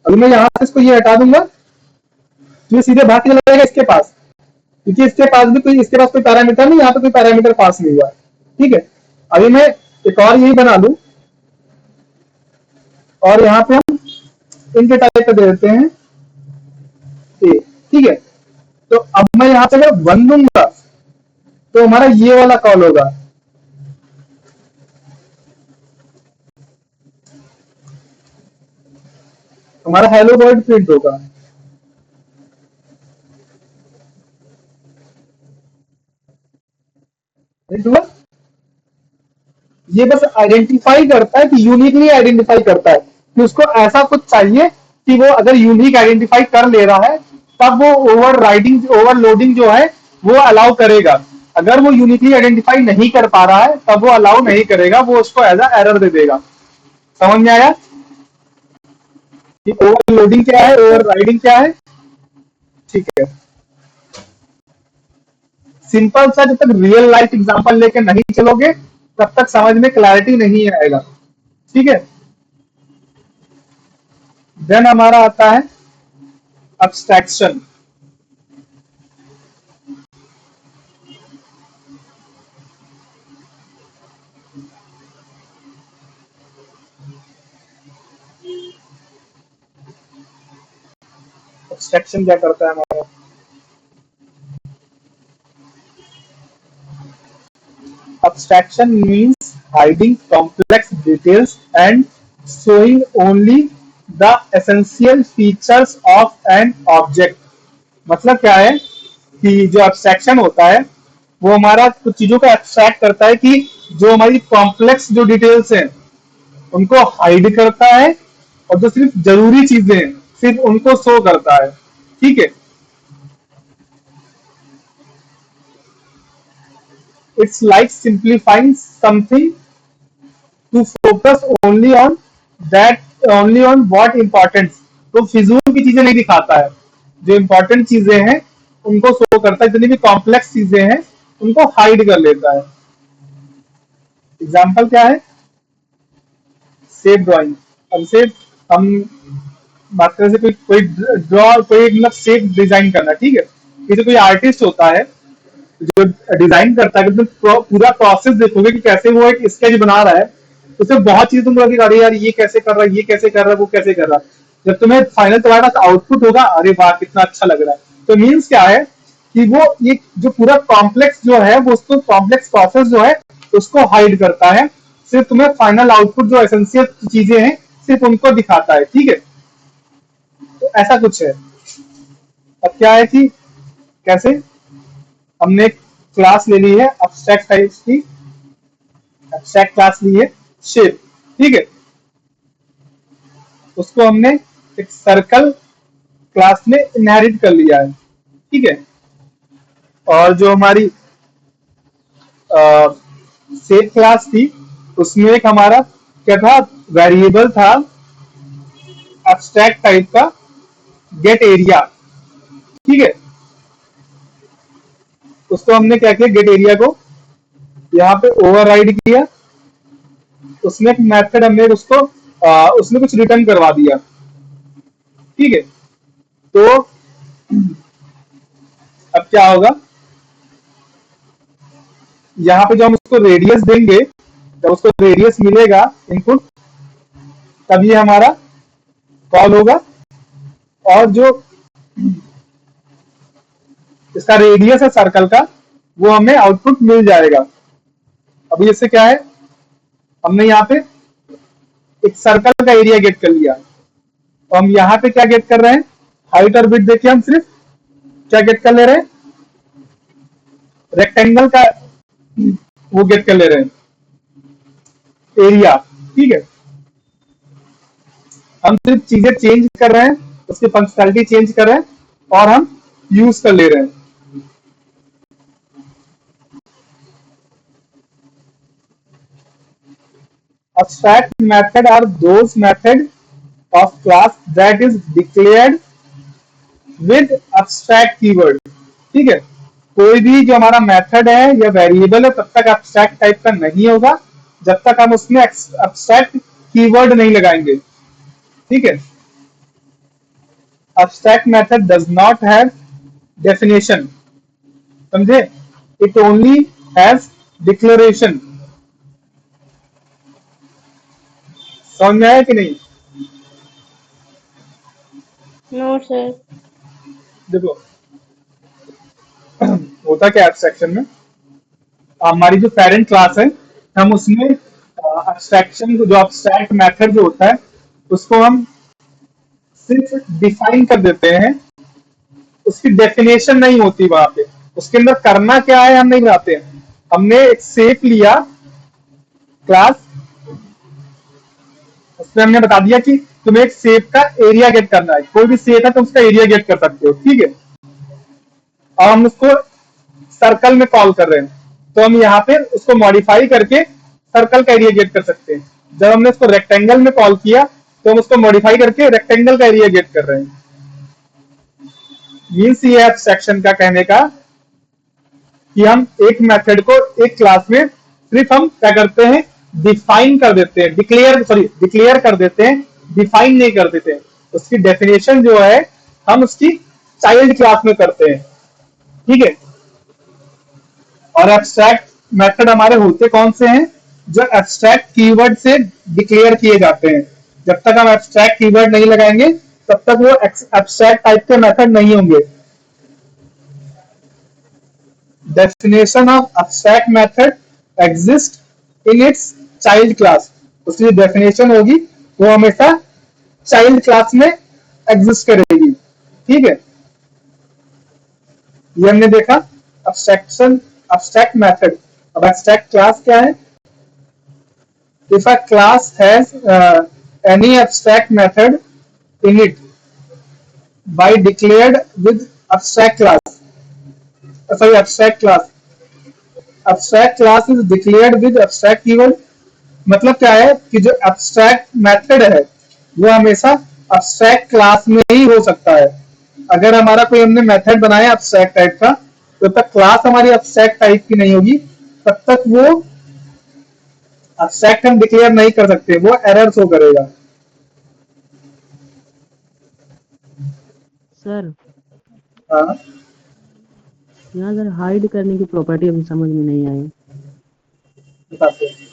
Speaker 1: अभी मैं यहाँ से इसको ये हटा दूंगा, तो ये सीधे भाग के चला जाएगा इसके पास, क्योंकि इसके पास कोई पैरामीटर नहीं, यहाँ पे कोई पैरामीटर पास नहीं हुआ। ठीक है, अभी मैं एक और यही बना लू, और यहाँ पे हम इनके टाइप पे दे देते हैं ए। ठीक है, तो अब मैं यहाँ पे अगर 1 दूंगा तो हमारा ये वाला कॉल होगा। हमारा हेलो वर्ल्ड प्रिंट होगा। ये बस आइडेंटिफाई करता है कि यूनिकली आइडेंटिफाई करता है कि उसको ऐसा कुछ चाहिए कि वो अगर यूनिक आइडेंटिफाई कर ले रहा है तब वो ओवरलोडिंग जो है वो अलाउ करेगा। अगर वो यूनिकली आइडेंटिफाई नहीं कर पा रहा है तब वो अलाउ नहीं करेगा, वो उसको एज अ एरर दे देगा। समझ में आया कि ओवरलोडिंग क्या है, ओवरराइडिंग क्या है? ठीक है, सिंपल सा, जब तक रियल लाइफ एग्जांपल लेके नहीं चलोगे तब तक समझ में क्लैरिटी नहीं आएगा। ठीक है, देन हमारा आता है अब्स्ट्रैक्शन। अब्स्ट्रैक्शन क्या करता है हमारा? Abstraction means hiding complex details and showing only the essential features of an object। मतलब क्या है कि जो abstraction होता है वो हमारा कुछ चीजों को abstract करता है कि जो हमारी कॉम्प्लेक्स जो डिटेल्स हैं उनको हाइड करता है, और जो सिर्फ जरूरी चीजें हैं सिर्फ उनको शो करता है। ठीक है, it's like simplifying something to focus only on what important। तो फिजूल की चीजें नहीं दिखाता है, जो इंपॉर्टेंट चीजें हैं उनको शो करता है, जितनी भी कॉम्प्लेक्स चीजें हैं उनको हाइड कर लेता है। एग्जाम्पल क्या है? Shape drawing. अब शेप हम बात करें से कोई ड्रॉ कोई मतलब शेप डिजाइन करना। ठीक है, जैसे कोई आर्टिस्ट होता है जो डिजाइन करता है, तुम पूरा प्रोसेस देखोगे कि कैसे वो एक स्केच बना रहा है, तो उसमें बहुत चीजें तुम लगेगा अरे यार ये कैसे कर रहा है, ये कैसे कर रहा है, वो कैसे कर रहा है। जब तुम्हें फाइनल तुम्हारे पास आउटपुट होगा, अरे वाह कितना अच्छा लग रहा है। तो मीन्स क्या है कि वो ये जो पूरा कॉम्प्लेक्स जो है वो उसको कॉम्प्लेक्स प्रोसेस जो है उसको हाइड करता है, सिर्फ तुम्हें फाइनल आउटपुट जो एसेंशियल चीजें हैं सिर्फ उनको दिखाता है। ठीक है, तो ऐसा कुछ है। अब क्या है कि कैसे हमने क्लास ले ली है एब्स्ट्रैक्ट टाइप्स की, एब्स्ट्रैक्ट क्लास ली है शेप। ठीक है, उसको हमने एक सर्कल क्लास में इनहेरिट कर लिया है। ठीक है, और जो हमारी सेट क्लास थी उसमें एक हमारा क्या था, वेरिएबल था एब्स्ट्रैक्ट टाइप का, गेट एरिया। ठीक है, उसको हमने क्या किया, गेट एरिया को यहाँ पे ओवरराइड किया, उसमें एक मेथड हमने उसको उसमें कुछ रिटर्न करवा दिया। ठीक है, तो अब क्या होगा, यहाँ पे जो हम उसको रेडियस देंगे, जब उसको रेडियस मिलेगा इनपुट, तब ये हमारा कॉल होगा, और जो इसका रेडियस है सर्कल का, वो हमें आउटपुट मिल जाएगा। अभी इससे क्या है, हमने यहाँ पे एक सर्कल का एरिया गेट कर लिया, तो हम यहाँ पे क्या गेट कर रहे हैं, हाइट और विड्थ देखिए, हम सिर्फ क्या गेट कर ले रहे हैं, रेक्टेंगल का वो गेट कर ले रहे हैं, एरिया। ठीक है, हम सिर्फ चीजें चेंज कर रहे हैं, उसकी फंक्शनैलिटी चेंज कर रहे हैं, और हम यूज कर ले रहे हैं। Abstract method are those method of class that is declared with abstract keyword। ठीक है, कोई भी जो हमारा मेथड है या वेरिएबल है तब तक एब्स्ट्रैक्ट टाइप का नहीं होगा जब तक हम उसमें एब्स्ट्रैक्ट कीवर्ड नहीं लगाएंगे। ठीक है, abstract method does not have definition, समझे, it only has declaration। समझ में आया कि नहीं?
Speaker 2: No, sir.
Speaker 1: देखो होता क्या एब्स्ट्रैक्शन में, हमारी जो पेरेंट क्लास है, हम उसमें एब्स्ट्रैक्शन जो एब्स्ट्रैक्ट मेथड जो होता है उसको हम सिर्फ डिफाइन कर देते हैं, उसकी डेफिनेशन नहीं होती वहां पे, उसके अंदर करना क्या है हम नहीं बताते हैं। हमने एक शेप लिया क्लास, उसमें हमने बता दिया कि तुम्हें एक शेप का एरिया गेट करना है, कोई भी शेप है तो उसका एरिया गेट कर सकते हो। ठीक है, और हम उसको सर्कल में कॉल कर रहे हैं, तो हम यहाँ पे उसको मॉडिफाई करके सर्कल का एरिया गेट कर सकते हैं। जब हमने उसको रेक्टेंगल में कॉल किया तो हम उसको मॉडिफाई करके रेक्टेंगल का एरिया गेट कर रहे हैं। मीन्स ये एब्स्ट्रैक्शन का कहने का कि हम एक मेथड को एक क्लास में सिर्फ हम क्या करते हैं, डिफाइन कर देते हैं, डिक्लेयर कर देते हैं, डिफाइन नहीं कर देते हैं। उसकी डेफिनेशन जो है हम उसकी चाइल्ड क्लास में करते हैं। ठीक है, और एब्स्ट्रैक्ट मेथड हमारे होते कौन से हैं, जो एब्स्ट्रैक्ट कीवर्ड से डिक्लेयर किए जाते हैं। जब तक हम एब्स्ट्रैक्ट कीवर्ड नहीं लगाएंगे तब तक वो एब्स्ट्रैक्ट टाइप के मेथड नहीं होंगे। Definition of abstract method exist in its child class, उसकी डेफिनेशन होगी वो हमेशा चाइल्ड क्लास में एग्जिस्ट करेगी। ठीक है, ये हमने देखा abstraction, abstract method। अब abstract class क्या है, if a class has any abstract method in it by declared with abstract class, sorry abstract class, abstract class is declared with abstract keyword। मतलब क्या है कि जो abstract method है वो हमेशा abstract क्लास में ही हो सकता है। अगर हमारा कोई हमने मेथड बनाया abstract टाइप का, तो तब तक क्लास हमारी abstract टाइप की नहीं होगी, तब तक वो abstract हम डिक्लेयर नहीं कर सकते, वो एरर शो करेगा।
Speaker 4: सर
Speaker 1: हाँ,
Speaker 4: यहाँ सर हाइड करने की प्रॉपर्टी अभी समझ में नहीं आई।
Speaker 1: बताते हैं।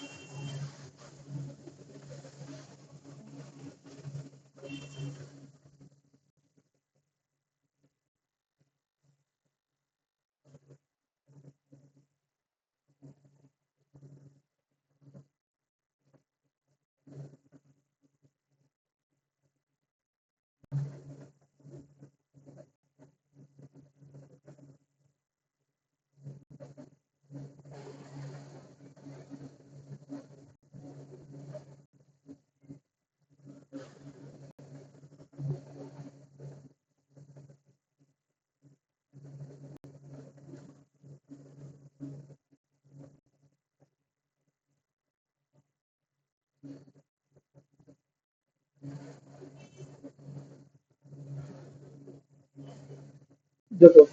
Speaker 1: देखो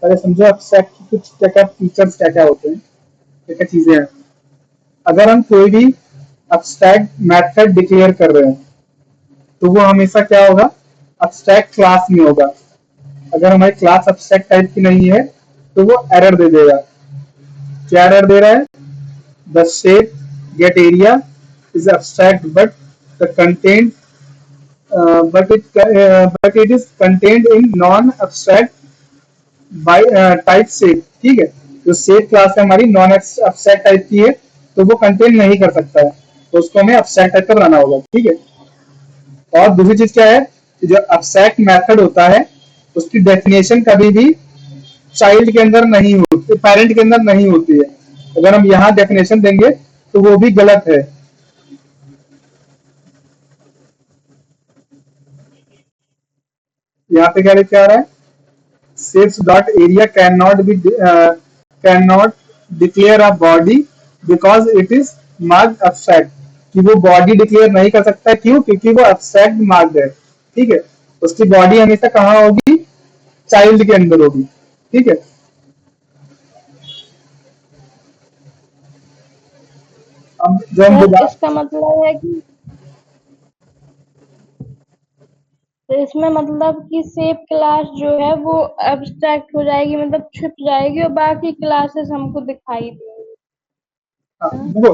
Speaker 1: पहले समझो एब्स्ट्रैक्ट की कुछ क्या क्या फीचर्स क्या क्या होते हैं, क्या क्या चीजें हैं। अगर हम कोई भी एब्स्ट्रैक्ट मेथड डिक्लेयर कर रहे हैं तो वो हमेशा क्या होगा, एब्स्ट्रैक्ट क्लास में होगा। अगर हमारी क्लास एब्स्ट्रैक्ट टाइप की नहीं है तो वो एरर दे देगा। क्या एरर दे रहा है, the shape get area is abstract but the content but it is contained in non abstract by type shape. ठीक है, जो शेप क्लास है हमारी नॉन एब्स्ट्रैक्ट टाइप की है तो वो कंटेन नहीं कर सकता है, तो उसको हमें एब्स्ट्रैक्ट टाइप का बनाना होगा। ठीक है, और दूसरी चीज क्या है, जो एब्स्ट्रैक्ट मेथड होता है उसकी डेफिनेशन कभी भी चाइल्ड के अंदर नहीं होती, पेरेंट के अंदर नहीं होती है। अगर हम यहाँ डेफिनेशन देंगे तो वो भी गलत है। यहाँ पे क्या लिखा आ रहा है, shapes dot area cannot declare a body because it is marked abstract, कि वो बॉडी डिक्लेयर नहीं कर सकता। क्यों, क्योंकि वो एब्स्ट्रैक्ट मार्क्ड है। ठीक है, उसकी बॉडी हमेशा कहाँ होगी, चाइल्ड के अंदर होगी। ठीक है, अब जो हम
Speaker 2: सर
Speaker 1: दोबारा
Speaker 2: इसका मतलब है कि तो इसमें मतलब कि सेप क्लास जो है वो एब्स्ट्रैक्ट हो जाएगी, मतलब छुप जाएगी और बाकी क्लासेस हमको दिखाई देंगी।
Speaker 1: देखो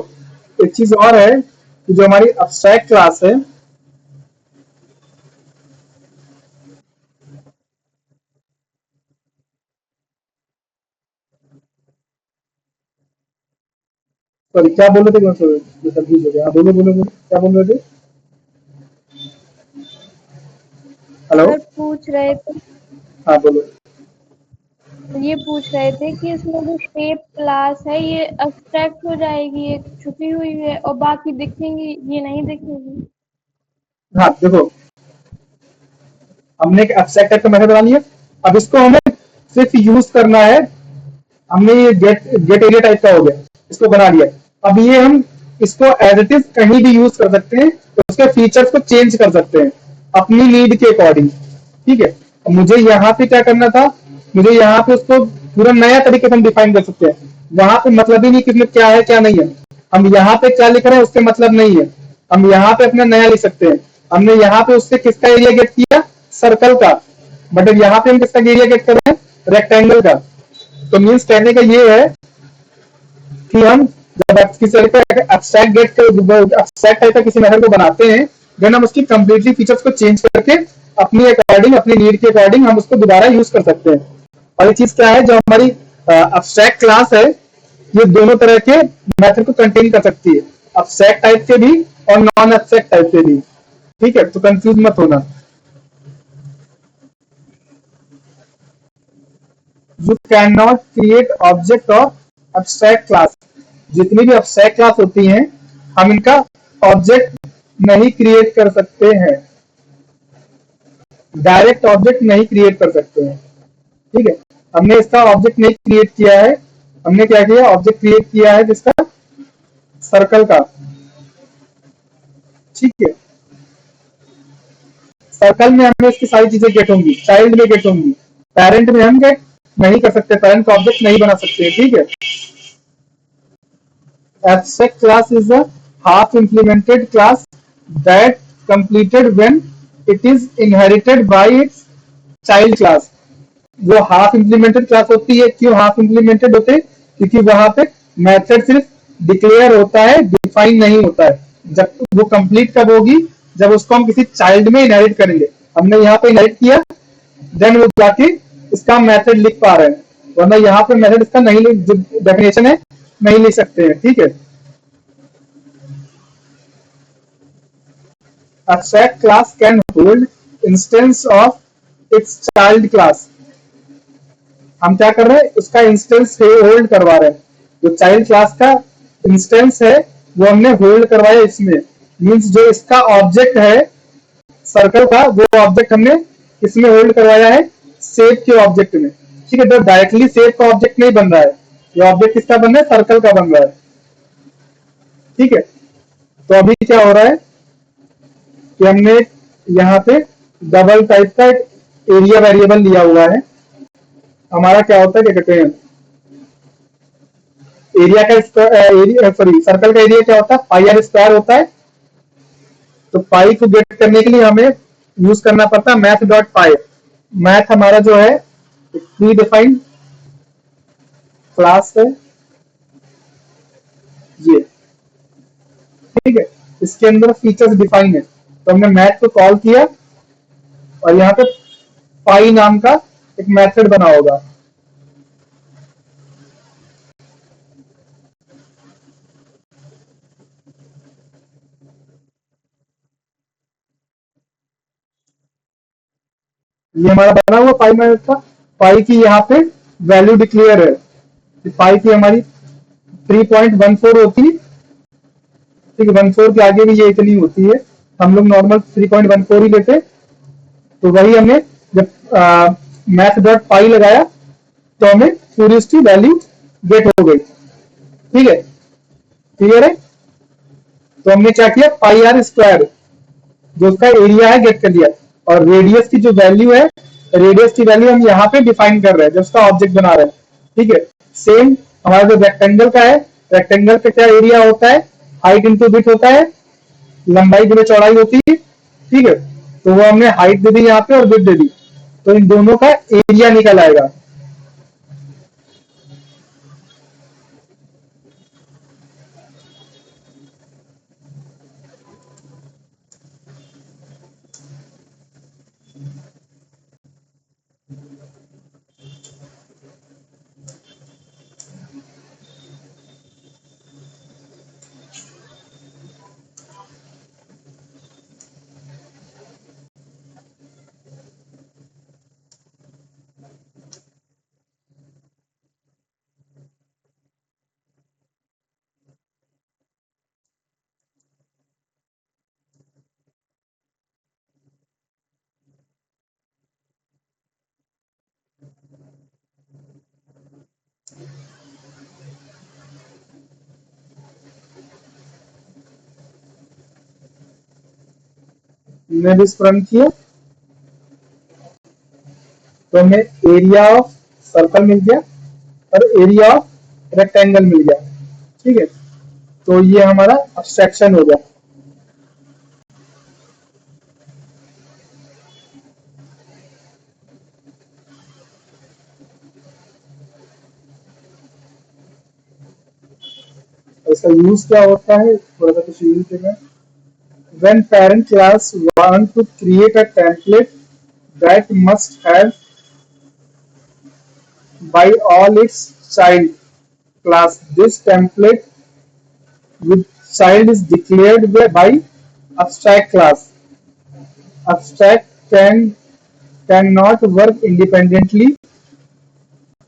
Speaker 1: एक चीज और है कि जो हमारी एब्स्ट्रैक्ट क्लास है, सॉरी क्या बोल रहे थे, कंफ्यूज हो गया। बोलो बोलो बोलो, क्या बोल रहे थे। हेलो,
Speaker 2: सर पूछ रहे थे,
Speaker 1: हाँ बोलो।
Speaker 2: ये पूछ रहे थे कि इसमें जो शेप क्लास है ये एब्स्ट्रैक्ट हो जाएगी, ये छुपी हुई है और बाकी दिखेंगी, ये नहीं दिखेगी।
Speaker 1: हाँ देखो, हमने एक एब्स्ट्रैक्ट टाइप का मेथड बना लिया, अब इसको हमें सिर्फ यूज करना है। हमने ये गेट एरिया टाइप का हो गया, इसको बना लिया। अब ये हम इसको एज इट इज कहीं भी यूज कर सकते हैं, तो उसके फीचर्स को चेंज कर सकते हैं अपनी नीड के अकॉर्डिंग। ठीक है, तो मुझे यहाँ पे क्या करना था, मुझे यहाँ पे उसको पूरा नया तरीके से हम डिफाइन कर सकते हैं। वहां पे मतलब ही नहीं कि क्या है क्या नहीं है, हम यहाँ पे क्या लिख रहे हैं उसके मतलब नहीं है, हम यहाँ पे अपना नया लिख सकते हैं। हमने यहाँ पे उससे किसका एरिया गेट किया, सर्कल का, बट यहाँ पे हम किसका एरिया गेट कर रहे हैं, रेक्टेंगल का। तो मीन्स कहने का ये है कि हम जब किसी एब्स्ट्रैक्ट गेट एब्स्ट्रैक्ट टाइप का किसी मेथड को बनाते हैं, देन हम उसकी कंप्लीटली फीचर्स को चेंज करके अपनी अकॉर्डिंग, अपनी नीड के अकॉर्डिंग हम उसको दोबारा यूज कर सकते हैं। और ये चीज क्या है, जो हमारी एब्स्ट्रैक्ट क्लास है ये दोनों तरह के मेथड को कंटेन कर सकती है, एब्स्ट्रैक्ट टाइप के भी और नॉन एब्स्ट्रैक्ट टाइप के भी। ठीक है, तो कंफ्यूज मत होना। You can not create object of abstract class. जितनी भी एब्स्ट्रैक्ट क्लास होती हैं हम इनका ऑब्जेक्ट नहीं क्रिएट कर सकते हैं, डायरेक्ट ऑब्जेक्ट नहीं क्रिएट कर सकते हैं। ठीक है, हमने इसका ऑब्जेक्ट नहीं क्रिएट किया है, हमने क्या किया, ऑब्जेक्ट क्रिएट किया है जिसका, सर्कल का। ठीक है, सर्कल में हमें इसकी सारी चीजें गेट होंगी, चाइल्ड में गेट होंगी, पेरेंट में हम गेट नहीं कर सकते, पेरेंट का ऑब्जेक्ट नहीं बना सकते। ठीक है, abstract class is a half implemented class that completed when it is inherited by its child class। वो हाफ इम्प्लीमेंटेड क्लास होती है। क्यों हाफ इम्प्लीमेंटेड होते हैं, क्योंकि वहां पे मेथड सिर्फ डिक्लेयर होता है, डिफाइन नहीं होता है। जब वो कंप्लीट कब होगी, जब उसको हम किसी चाइल्ड में इनहेरिट करेंगे। हमने यहाँ पे इनहेरिट किया, देन वो जाके इसका मेथड लिख पा रहे हैं, वरना यहाँ पे मेथड इसका नहीं, जो डेफिनेशन है नहीं लिख सकते हैं। ठीक है, abstract class can hold instance of its child class। हम क्या कर रहे हैं, उसका इंस्टेंस होल्ड करवा रहे हैं। जो चाइल्ड क्लास का इंस्टेंस है वो हमने होल्ड करवाया इसमें। मींस जो इसका ऑब्जेक्ट है सर्कल का, वो ऑब्जेक्ट हमने इसमें होल्ड करवाया है, शेप के ऑब्जेक्ट में। ठीक है, तो डायरेक्टली शेप का ऑब्जेक्ट नहीं बन रहा है, ये ऑब्जेक्ट किसका बन रहा है, सर्कल का बन रहा है। ठीक है, तो अभी क्या हो रहा है, कि हमने यहाँ पे डबल टाइप का एक एरिया वेरिएबल लिया हुआ है। हमारा क्या होता है, क्या कहते हैं, एरिया का एरिया, सॉरी, सर्कल का एरिया क्या होता है, पाई आर स्क्वायर होता है। तो पाई को गेट करने के लिए हमें यूज करना पड़ता है मैथ डॉट पाई। मैथ हमारा जो है प्री डिफाइंड क्लास है ये, ठीक है। इसके अंदर फीचर्स डिफाइन है, तो हमने मैथ को कॉल किया और यहाँ पे पाई नाम का एक मेथड बना होगा। ये हमारा बना हुआ पाई मैथ का। पाई की यहाँ पे वैल्यू डिक्लेयर है। पाई की हमारी 3.14 होती है, ठीक है। 14 के आगे भी ये इतनी होती है, हम लोग नॉर्मल 3.14 ही लेते। तो वही हमने जब मैथ डॉट पाई लगाया तो हमें पूरी उसकी वैल्यू गेट हो गई, ठीक है। क्लियर है। तो हमने क्या किया, पाई आर स्क्वायर जो उसका एरिया है गेट कर दिया, और रेडियस की जो वैल्यू है, रेडियस की वैल्यू हम यहाँ पे डिफाइन कर रहे हैं, जब उसका ऑब्जेक्ट बना रहे हैं, ठीक है। सेम हमारा जो रेक्टेंगल का है, रेक्टेंगल का क्या एरिया होता है, हाइट इंटू विड्थ होता है, लंबाई गुणे चौड़ाई होती है, ठीक है। तो वो हमने हाइट दे दी यहाँ पे और विड्थ दे दी, तो इन दोनों का एरिया निकल आएगा। ने भी रन किया तो हमें एरिया ऑफ सर्कल मिल गया और एरिया ऑफ रेक्टेंगल मिल गया, ठीक है। तो ये हमारा अब्स्ट्रैक्शन हो गया। इसका यूज क्या होता है, थोड़ा सा कुछ यूज देना। When parent class want to create a template that must have by all its child class, this template with child is declared by abstract class. Abstract cannot work independently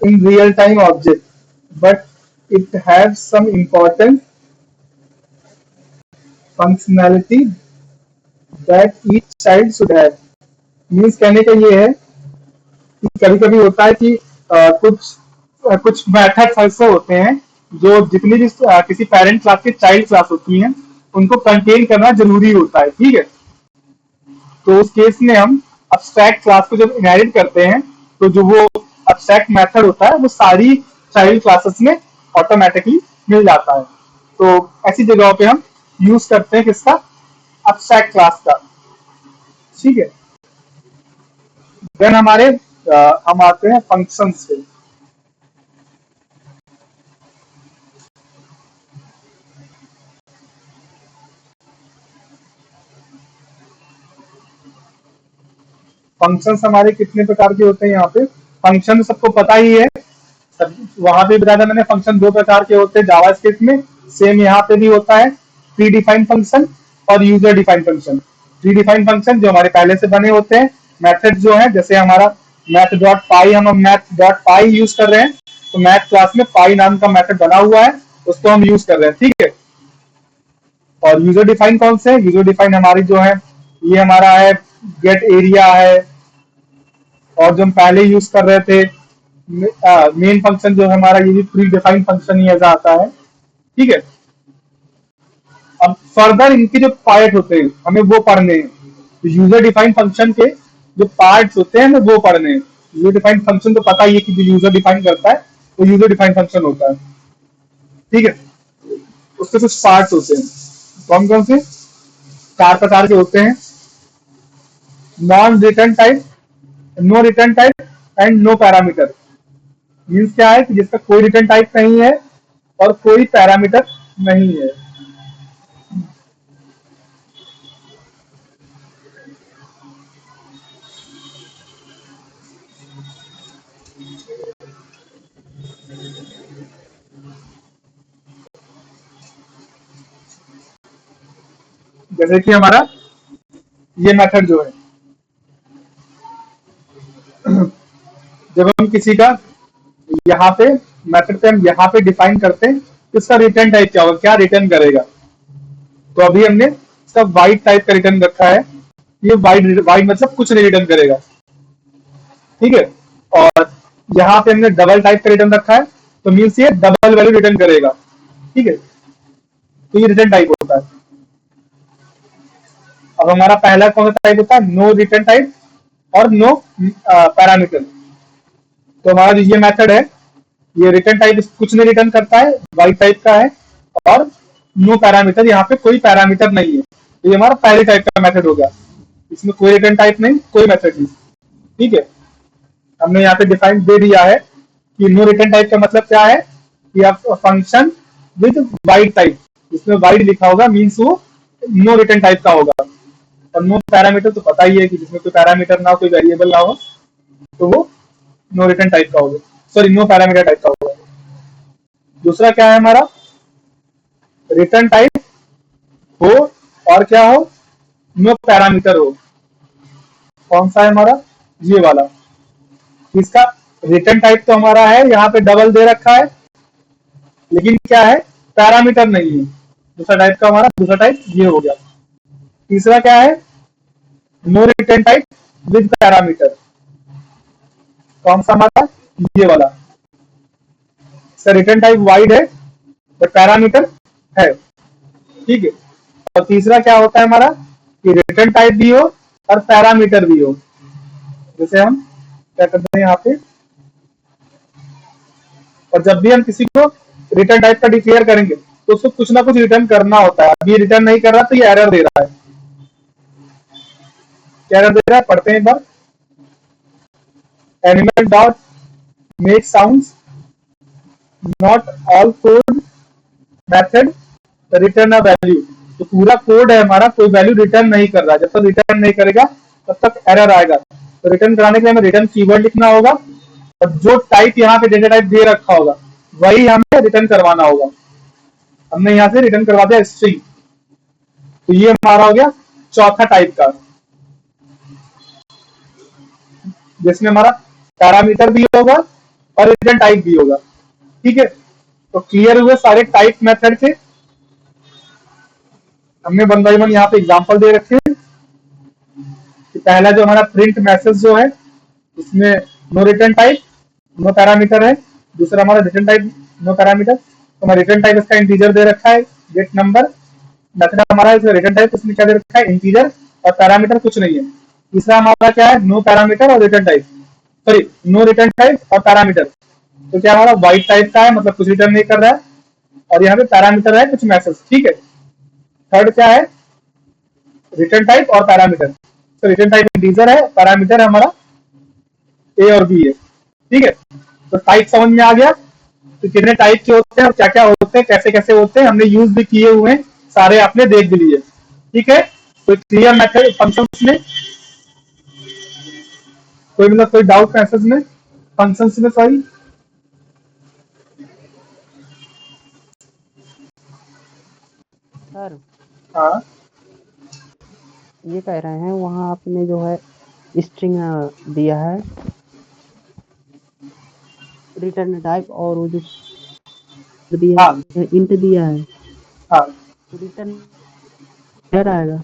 Speaker 1: in real-time object, but it has some important functionality that each child should have. Means कहने का ये है कि कभी कभी होता है कि कुछ मेथड्स ऐसे होते हैं जो जितनी भी किसी पेरेंट क्लास की चाइल्ड क्लास होती हैं उनको कंटेन करना जरूरी होता है, ठीक है। तो उस केस में हम अब्स्ट्रैक्ट क्लास को जब इनहेरिट करते हैं तो जो वो अब्स्ट्रैक्ट मेथड होता है वो सारी चाइल्ड क्लासेस में ऑटोमेटिकली मिल जाता है। तो ऐसी जगहों पे हम यूज करते हैं किसका, अब्स्ट्रैक्ट क्लास का, ठीक है। देन हमारे हम आते हैं फंक्शंस पे। फंक्शंस हमारे कितने प्रकार के होते हैं, यहाँ पे फंक्शन सबको पता ही है, वहां पे बताया था मैंने, फंक्शन दो प्रकार के होते हैं जावास्क्रिप्ट में, सेम यहाँ पे भी होता है, प्री डिफाइंड फंक्शन और user defined function. Pre defined function जो हमारे पहले से बने होते हैं, मेथड जो है, जैसे हमारा मैथ डॉट पाई, हम मैथ डॉट पाई यूज कर रहे हैं, तो मैथ क्लास में पाई नाम का मेथड बना हुआ है, उसको हम यूज कर रहे हैं, ठीक है। और यूजर डिफाइंड कौन से, यूजर डिफाइंड हमारी जो है, ये हमारा है गेट एरिया है, और जो हम पहले यूज कर रहे थे मेन फंक्शन जो हमारा, ये भी प्री डिफाइंड फंक्शन ही ऐसा आता है, ठीक है। अब फर्दर इनके जो पार्ट होते हैं हमें वो पढ़ने हैं, तो यूजर डिफाइंड फंक्शन के जो पार्ट्स होते हैं हमें वो पढ़ने हैं। यूजर डिफाइंड फंक्शन तो पता ही है कि जो यूजर डिफाइन करता है वो यूजर डिफाइंड फंक्शन होता है, ठीक है। उसके कुछ पार्ट्स होते हैं, कौन कौन से? 4 प्रकार के होते हैं, non return type, no return type and no parameter. Means क्या है कि जिसका कोई रिटर्न टाइप नहीं है और कोई पैरामीटर नहीं है। जैसे कि हमारा ये मेथड जो है, जब हम किसी का यहाँ पे मेथड पे हम यहाँ पे डिफाइन करते हैं तो इसका रिटर्न टाइप क्या होगा, क्या रिटर्न करेगा। तो अभी हमने इसका वाइड टाइप का रिटर्न रखा है, ये वाइड वाइड मतलब कुछ नहीं रिटर्न करेगा, ठीक है। और यहाँ पे हमने डबल टाइप का रिटर्न रखा है, तो मीन्स ये डबल वैल्यू रिटर्न करेगा, ठीक है। तो ये रिटर्न टाइप होता है। अब हमारा पहला कौन सा टाइप होता है? नो रिटर्न टाइप और नो पैरामीटर। तो हमारा जो ये मेथड है, ये रिटर्न टाइप कुछ नहीं रिटर्न करता है, वाइड टाइप का है, और नो पैरामीटर, यहाँ पे कोई पैरामीटर नहीं है। तो ये हमारा पहले टाइप का मेथड हो गया, इसमें कोई रिटर्न टाइप नहीं, कोई मेथड नहीं, ठीक है। हमने यहाँ पे डिफाइन दे दिया है कि नो रिटर्न टाइप का मतलब क्या है कि आप फंक्शन विद वाइड टाइप, जिसमें वाइड लिखा होगा मीन्स वो नो रिटर्न टाइप का होगा। और नो पैरामीटर तो पता ही है कि जिसमें कोई पैरामीटर ना हो, कोई वेरिएबल ना हो, तो वो नो रिटर्न टाइप का होगा, सॉरी नो पैरामीटर टाइप का होगा। दूसरा क्या है हमारा? रिटर्न टाइप हो और क्या हो? नो पैरामीटर हो। कौन सा है हमारा? ये वाला। इसका रिटर्न टाइप तो हमारा है, यहाँ पे डबल दे रखा है, लेकिन क्या है? पैरामीटर नहीं है। दूसरा टाइप का हमारा दूसरा टाइप ये हो गया। तीसरा क्या है? No return type with parameter. कौन सा हमारा? ये वाला। इसका रिटर्न टाइप वाइड है बट पैरामीटर है, ठीक है। और तीसरा क्या होता है हमारा कि रिटर्न टाइप भी हो और पैरामीटर भी हो। जैसे हम क्या करते हैं यहाँ पे, और जब भी हम किसी को रिटर्न टाइप का डिक्लेयर करेंगे तो उसको कुछ ना कुछ रिटर्न करना होता है। अभी रिटर्न नहीं कर रहा तो ये एरर दे रहा है। क्या एरर दे रहा है? पढ़ते हैं एक बार। Animal dot make sounds, not all code method return a value. तो पूरा कोड है हमारा, कोई वैल्यू रिटर्न नहीं कर रहा। जब तक रिटर्न नहीं करेगा तब तक एरर आएगा। तो रिटर्न कराने के लिए हमें रिटर्न कीवर्ड लिखना होगा, और जो टाइप यहाँ पे डेटा टाइप दे रखा होगा वही हमें रिटर्न करवाना होगा। हमने यहाँ से रिटर्न करवा दिया स्ट्रिंग, तो ये हमारा हो गया चौथा टाइप का, जिसमें हमारा पैरामीटर भी होगा और रिटर्न टाइप भी होगा, ठीक है। तो क्लियर हुए सारे टाइप मेथड के। हमने वन बाई वन यहाँ पे एग्जांपल दे रखे हैं कि पहला जो हमारा प्रिंट मैसेज जो है उसमें no return type no parameter है। दूसरा हमारा रिटर्न टाइप नो पैरामीटर। तो हमारा रिटर्न टाइप इसका इंटीजर दे रखा है, गेट नंबर। मेथड हमारा इसका रिटर्न टाइप इसमें क्या दे रखा है? इंटीजर, और पैरामीटर कुछ नहीं है। तीसरा हमारा क्या है? नो पैरामीटर और return type, sorry no return type और पैरामीटर। तो क्या हमारा वाइट टाइप का है, मतलब कुछ रिटर्न नहीं कर रहा है, और यहाँ पे पैरामीटर है कुछ मैसेज, ठीक है। थर्ड क्या है? रिटर्न टाइप और पैरामीटर। तो रिटर्न टाइप इंटीजर है, पैरामीटर है हमारा ए और बी है, ठीक है। तो टाइप समझ में आ गया तो कितने टाइप के होते हैं और क्या क्या होते हैं, कैसे कैसे होते हैं, हमने यूज भी किए हुए हैं, सारे आपने देख भी लिए, ठीक है। कोई क्लियर मेथड फंक्शंस में, कोई मतलब कोई डाउट मैसेज में, फंक्शंस में, सॉरी।
Speaker 4: सर
Speaker 1: हाँ
Speaker 4: ये कह रहे हैं वहाँ आपने जो है स्ट्रिंग दिया है, रिटर्न टाइप, और वो जो दिया
Speaker 1: हाँ
Speaker 4: है इंट दिया है,
Speaker 1: हाँ।
Speaker 4: तो रिटर्न एरर आएगा।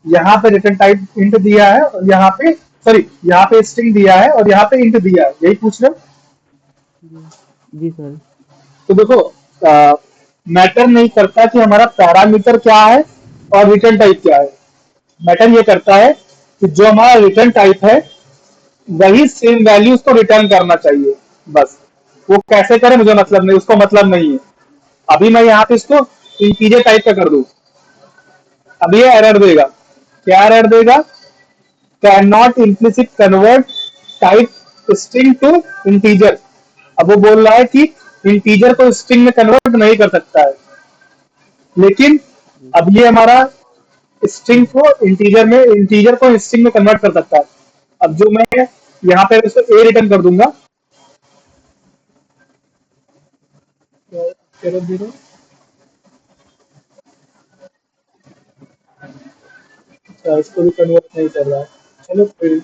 Speaker 1: यहाँ पे रिटर्न टाइप इंट दिया है और यहाँ पे, सॉरी यहाँ पे स्ट्रिंग दिया है और यहाँ पे इंट दिया है, यही पूछ रहे हो?
Speaker 4: जी जी सर।
Speaker 1: तो देखो, मैटर नहीं करता कि हमारा पैरामीटर क्या है और रिटर्न टाइप क्या है। मैटर ये करता है कि जो हमारा रिटर्न टाइप है वही सेम वैल्यू उसको रिटर्न करना चाहिए। बस वो कैसे करे मुझे मतलब नहीं, उसको मतलब नहीं है। अभी मैं यहाँ पे इसको इंटीजर टाइप का कर दूं, अभी ये एरर देगा। क्या एरर देगा? Cannot implicit convert type string to integer. अब वो बोल रहा है कि इंटीजर को स्ट्रिंग में कन्वर्ट नहीं कर सकता है, लेकिन
Speaker 4: जी
Speaker 1: अब ये हमारा स्ट्रिंग को इंटीजर में, इंटीजर को स्ट्रिंग में कन्वर्ट कर सकता है। अब जो मैं यहाँ पे इसको ए रिटर्न कर दूंगा, जीरो, अच्छा इसको भी कन्वर्ट नहीं कर रहा है। चलो फिर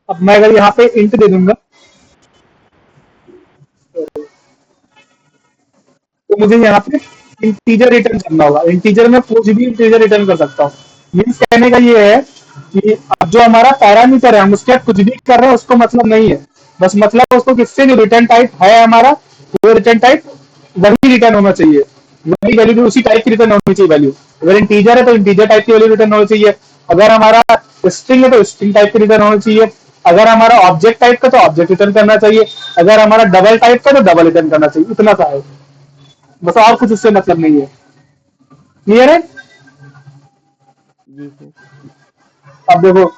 Speaker 1: अब मैं अगर यहाँ पे इंट दे दूंगा तो मुझे यहाँ पे इंटीजर रिटर्न करना होगा। इंटीजर में कुछ भी इंटीजर रिटर्न कर सकता हूँ। मीन्स कहने का ये है कि अब जो हमारा पैरामीटर है हम उसके कुछ भी कर रहे हैं उसको मतलब नहीं है। बस मतलब उसको किससे, जो रिटर्न टाइप है हमारा वो रिटर्न टाइप वही रिटर्न होना चाहिए, वही वैल्यू भी उसी टाइप की रिटर्न होनी चाहिए वैल्यू। अगर इंटीजर है तो इंटीजर टाइप की वैल्यू रिटर्न होनी चाहिए। अगर हमारा स्ट्रिंग है तो स्ट्रिंग टाइप की रिटर्न होनी चाहिए। अगर हमारा ऑब्जेक्ट टाइप का तो ऑब्जेक्ट रिटर्न करना चाहिए। अगर हमारा डबल टाइप का तो डबल रिटर्न करना चाहिए। इतना सा है, बस और कुछ उससे मतलब नहीं है। क्लियर है?
Speaker 4: जी सर।
Speaker 1: अब देखो,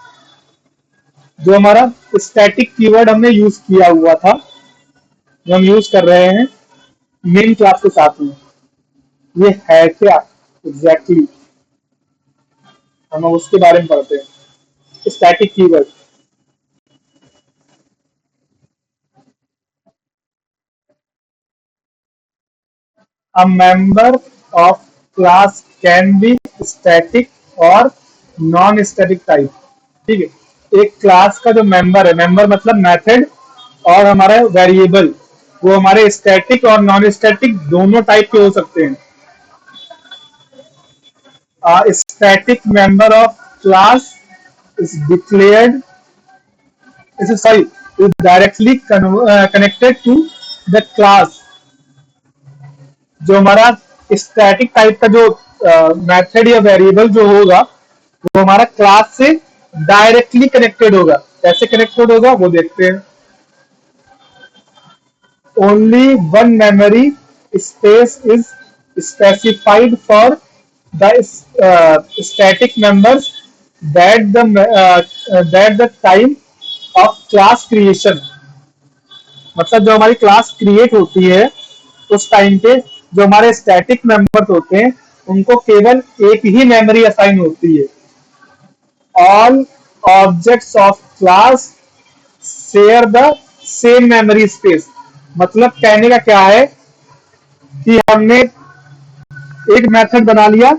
Speaker 1: जो हमारा स्टैटिक कीवर्ड हमने यूज किया हुआ था, जो हम यूज कर रहे हैं मेन क्लास के साथ में, ये है क्या एग्जैक्टली exactly? हम उसके बारे में पढ़ते हैं। Static keyword, a member of class can be static और नॉन स्टैटिक टाइप। ठीक है, एक क्लास का जो मेंबर है, मेंबर मतलब मेथड और हमारा वेरिएबल, वो हमारे स्टैटिक और नॉन स्टैटिक दोनों टाइप के हो सकते हैं। Static member of class is declared, is sorry, is directly connected to the class। जो हमारा स्टैटिक टाइप का जो मेथड या वेरिएबल जो होगा वो हमारा क्लास से डायरेक्टली कनेक्टेड होगा। कैसे कनेक्टेड होगा वो देखते हैं। Only one memory space is specified for the static members that the time of class creation. मतलब जो हमारी क्लास क्रिएट होती है उस टाइम पे जो हमारे स्टैटिक मेंबर्स होते हैं उनको केवल एक ही मेमोरी असाइन होती है। All objects of class share the same memory space. मतलब कहने का क्या है कि हमने एक मेथड बना लिया,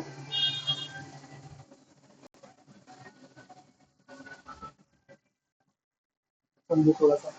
Speaker 1: समझो थोड़ा सा।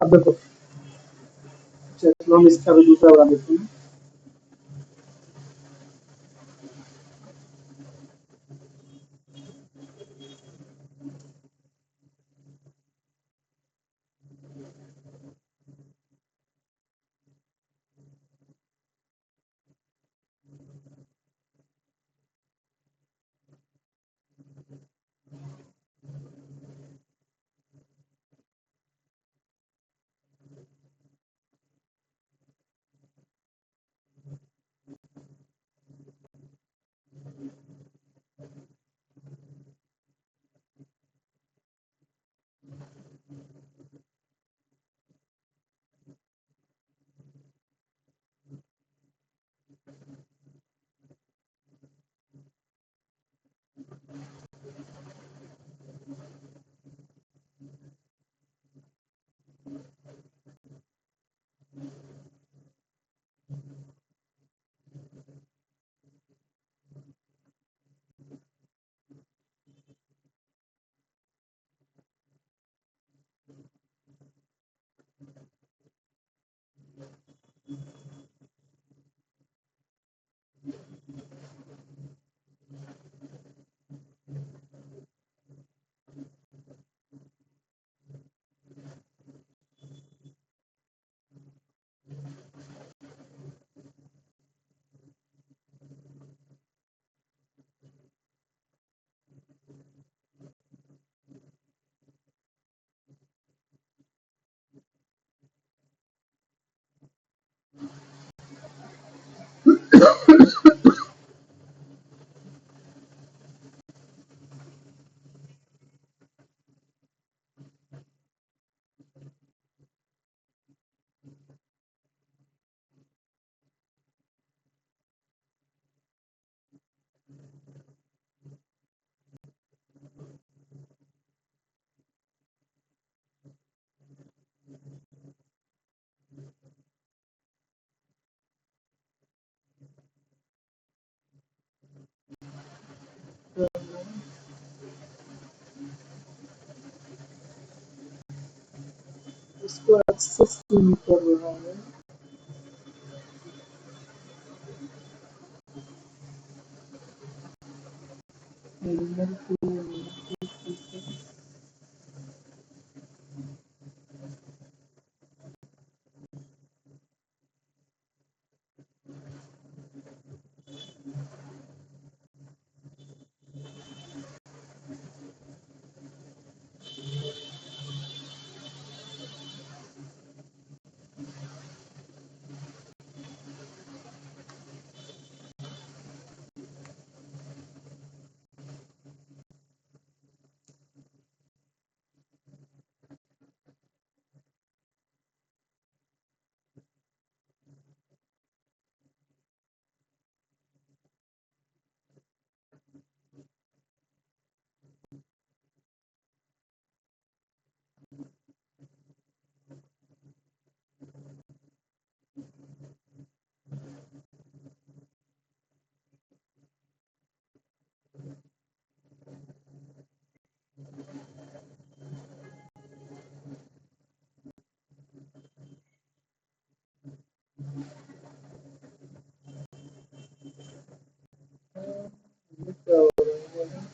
Speaker 1: अब देखो, चलो हम इसका भी दूसरा बना देते हैं। इसको एक्सेस क्यों नहीं कर रहा है? एलिमेंट टू क्या हो रहा है?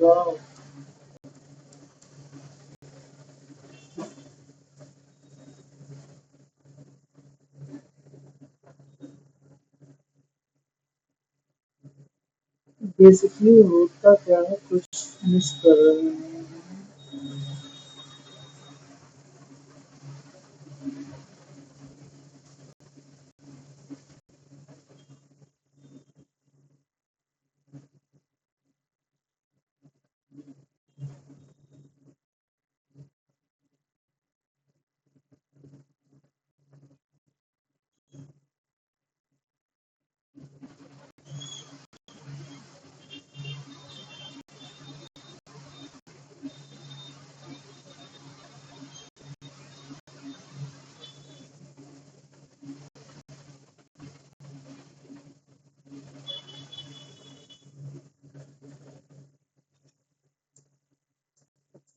Speaker 1: Wow. बेसिकली होता क्या है, कुछ मिस कर रहे हैं।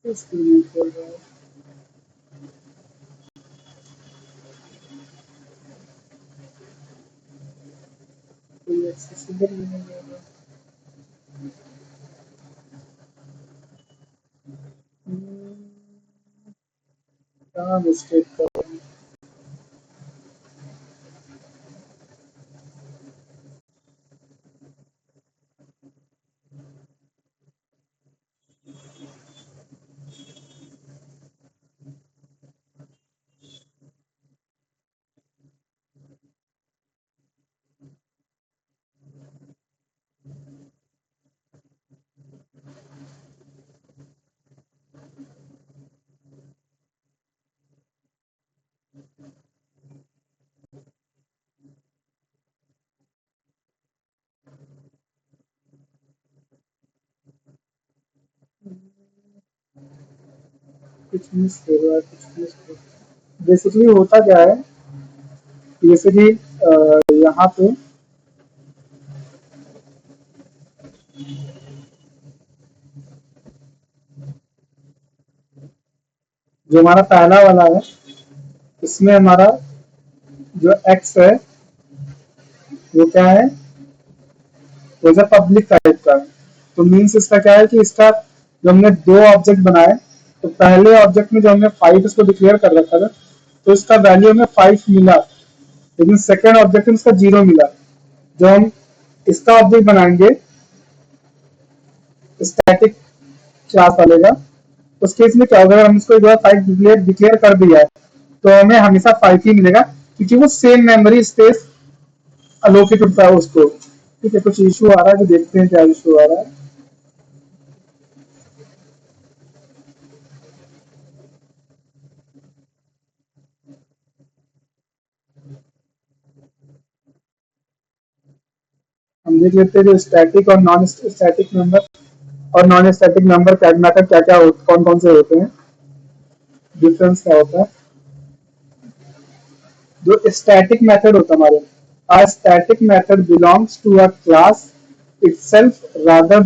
Speaker 1: इसके लिए कर रहे हैं। कोई एक्सेसिबल नहीं है। कहाँ मिस्टेक कर रहे हैं? कुछ मिस कर रहा है, कुछ मिस कर रहा है। बेसिकली होता क्या है, बेसिकली यहाँ पे जो हमारा पहला वाला है, इसमें हमारा जो एक्स है वो क्या है, वो जो पब्लिक टाइप का है। तो मीन्स इसका क्या है कि इसका जो हमने दो ऑब्जेक्ट बनाए, तो पहले ऑब्जेक्ट में जो हमने 5 इसको डिक्लेयर कर रखा था, तो इसका वैल्यू हमें 5 मिला, लेकिन सेकेंड ऑब्जेक्ट में इसका 0 मिला। जो हम इसका ऑब्जेक्ट बनाएंगे स्टैटिक क्लास वाले का, उस केस में क्या होगा, अगर हम इसको जो है 5 डिक्लेयर कर दिया है, तो हमें हमेशा 5 ही मिलेगा, क्योंकि वो सेम मेमोरी स्पेस अलोकेट होता है उसको। ठीक है, कुछ इशू आ रहा है, तो देखते हैं क्या इशू आ रहा है। हम देख लेते हैं जो स्टैटिक और नॉन स्टैटिक मेंबर और नॉन स्टैटिक मेंबर मेथड क्या क्या कौन कौन से होते हैं, डिफरेंस क्या होता है। जो स्टैटिक मेथड होता है हमारे, a static method belongs to a class itself the rather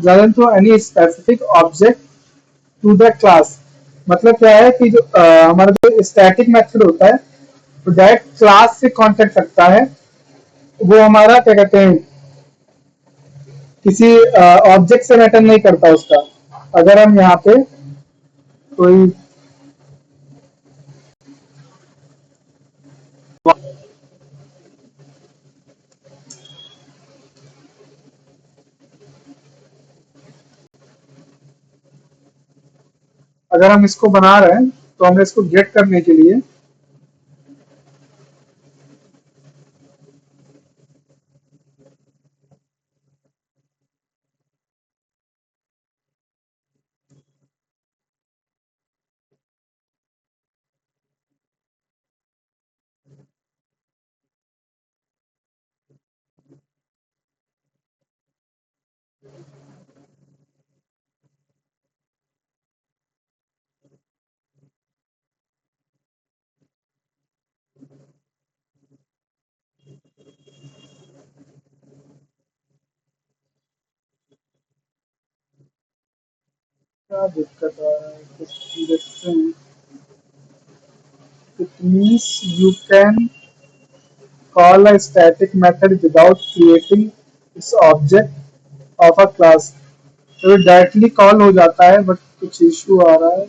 Speaker 1: than to any specific object to the class। मतलब क्या है कि जो हमारा जो स्टैटिक मेथड होता है तो डायरेक्ट क्लास से कांटेक्ट रखता है, वो हमारा क्या कहते हैं किसी ऑब्जेक्ट से मैटर नहीं करता उसका। अगर हम यहाँ पे कोई अगर हम इसको बना रहे हैं तो हमें इसको गेट करने के लिए क्या दिक्कत आ रहा है कुछ देखते हैं। It means you can call a static method without creating its object of a class। तो ये डायरेक्टली कॉल हो जाता है बट कुछ इशू आ रहा है।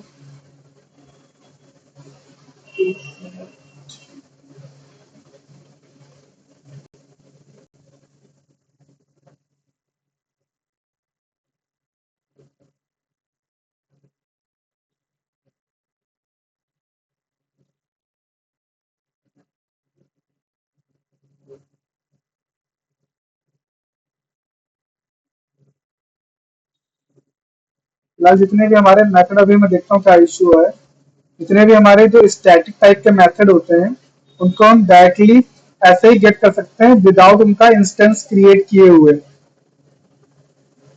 Speaker 1: फिलहाल जितने भी हमारे मेथड अभी मैं देखता हूँ क्या इशू है। जितने भी हमारे जो स्टैटिक टाइप के मेथड होते हैं उनको हम डायरेक्टली ऐसे ही गेट कर सकते हैं विदाउट उनका इंस्टेंस क्रिएट किए हुए,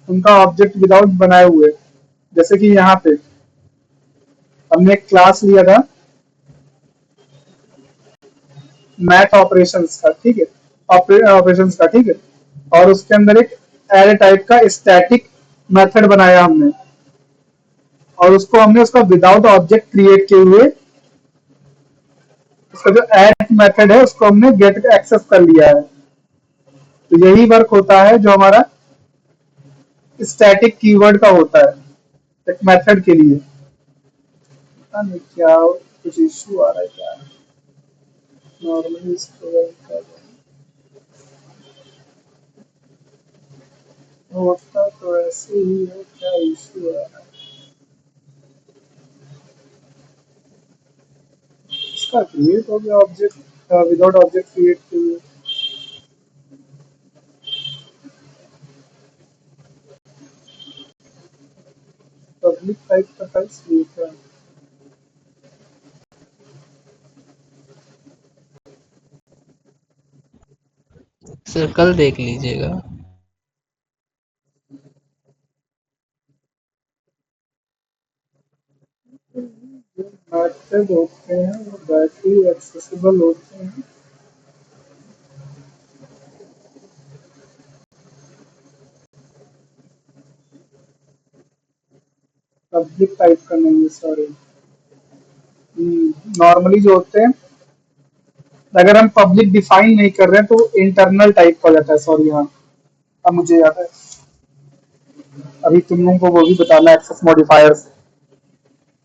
Speaker 1: उनका ऑब्जेक्ट विदाउट बनाए हुए। जैसे कि यहाँ पे हमने एक क्लास लिया था मैथ ऑपरेशंस का, ठीक है, ऑपरेशंस का, ठीक है, और उसके अंदर एक एरे टाइप का स्टैटिक मेथड बनाया हमने और उसको हमने उसका विदाउट ऑब्जेक्ट क्रिएट किए हुए उसका जो ऐड मेथड है उसको हमने गेट एक्सेस कर लिया है। तो यही वर्क होता है जो हमारा स्टैटिक कीवर्ड का होता है एक मेथड के लिए। पता नहीं क्या कुछ इश्यू आ रहा है क्या, नॉर्मली इसको रन कर रहे हैं। होता तो ऐसे ही है, क्या इश्यू आ रहा है इसका। क्रिएट हो गया ऑब्जेक्ट विदाउट ऑब्जेक्ट क्रिएट किए, पब्लिक टाइप का फाइल्स क्रिएट है।
Speaker 3: सर कल देख लीजिएगा।
Speaker 1: मैथड होते हैं वो बैटरी एक्सेसिबल होते हैं। पब्लिक टाइप का नहीं है, सॉरी। नॉर्मली जो होते हैं अगर हम पब्लिक डिफाइन नहीं कर रहे हैं तो इंटरनल टाइप का हो जाता है। सॉरी, हाँ अब मुझे याद है। अभी तुम लोगों को वो भी बताना, एक्सेस मॉडिफायर्स।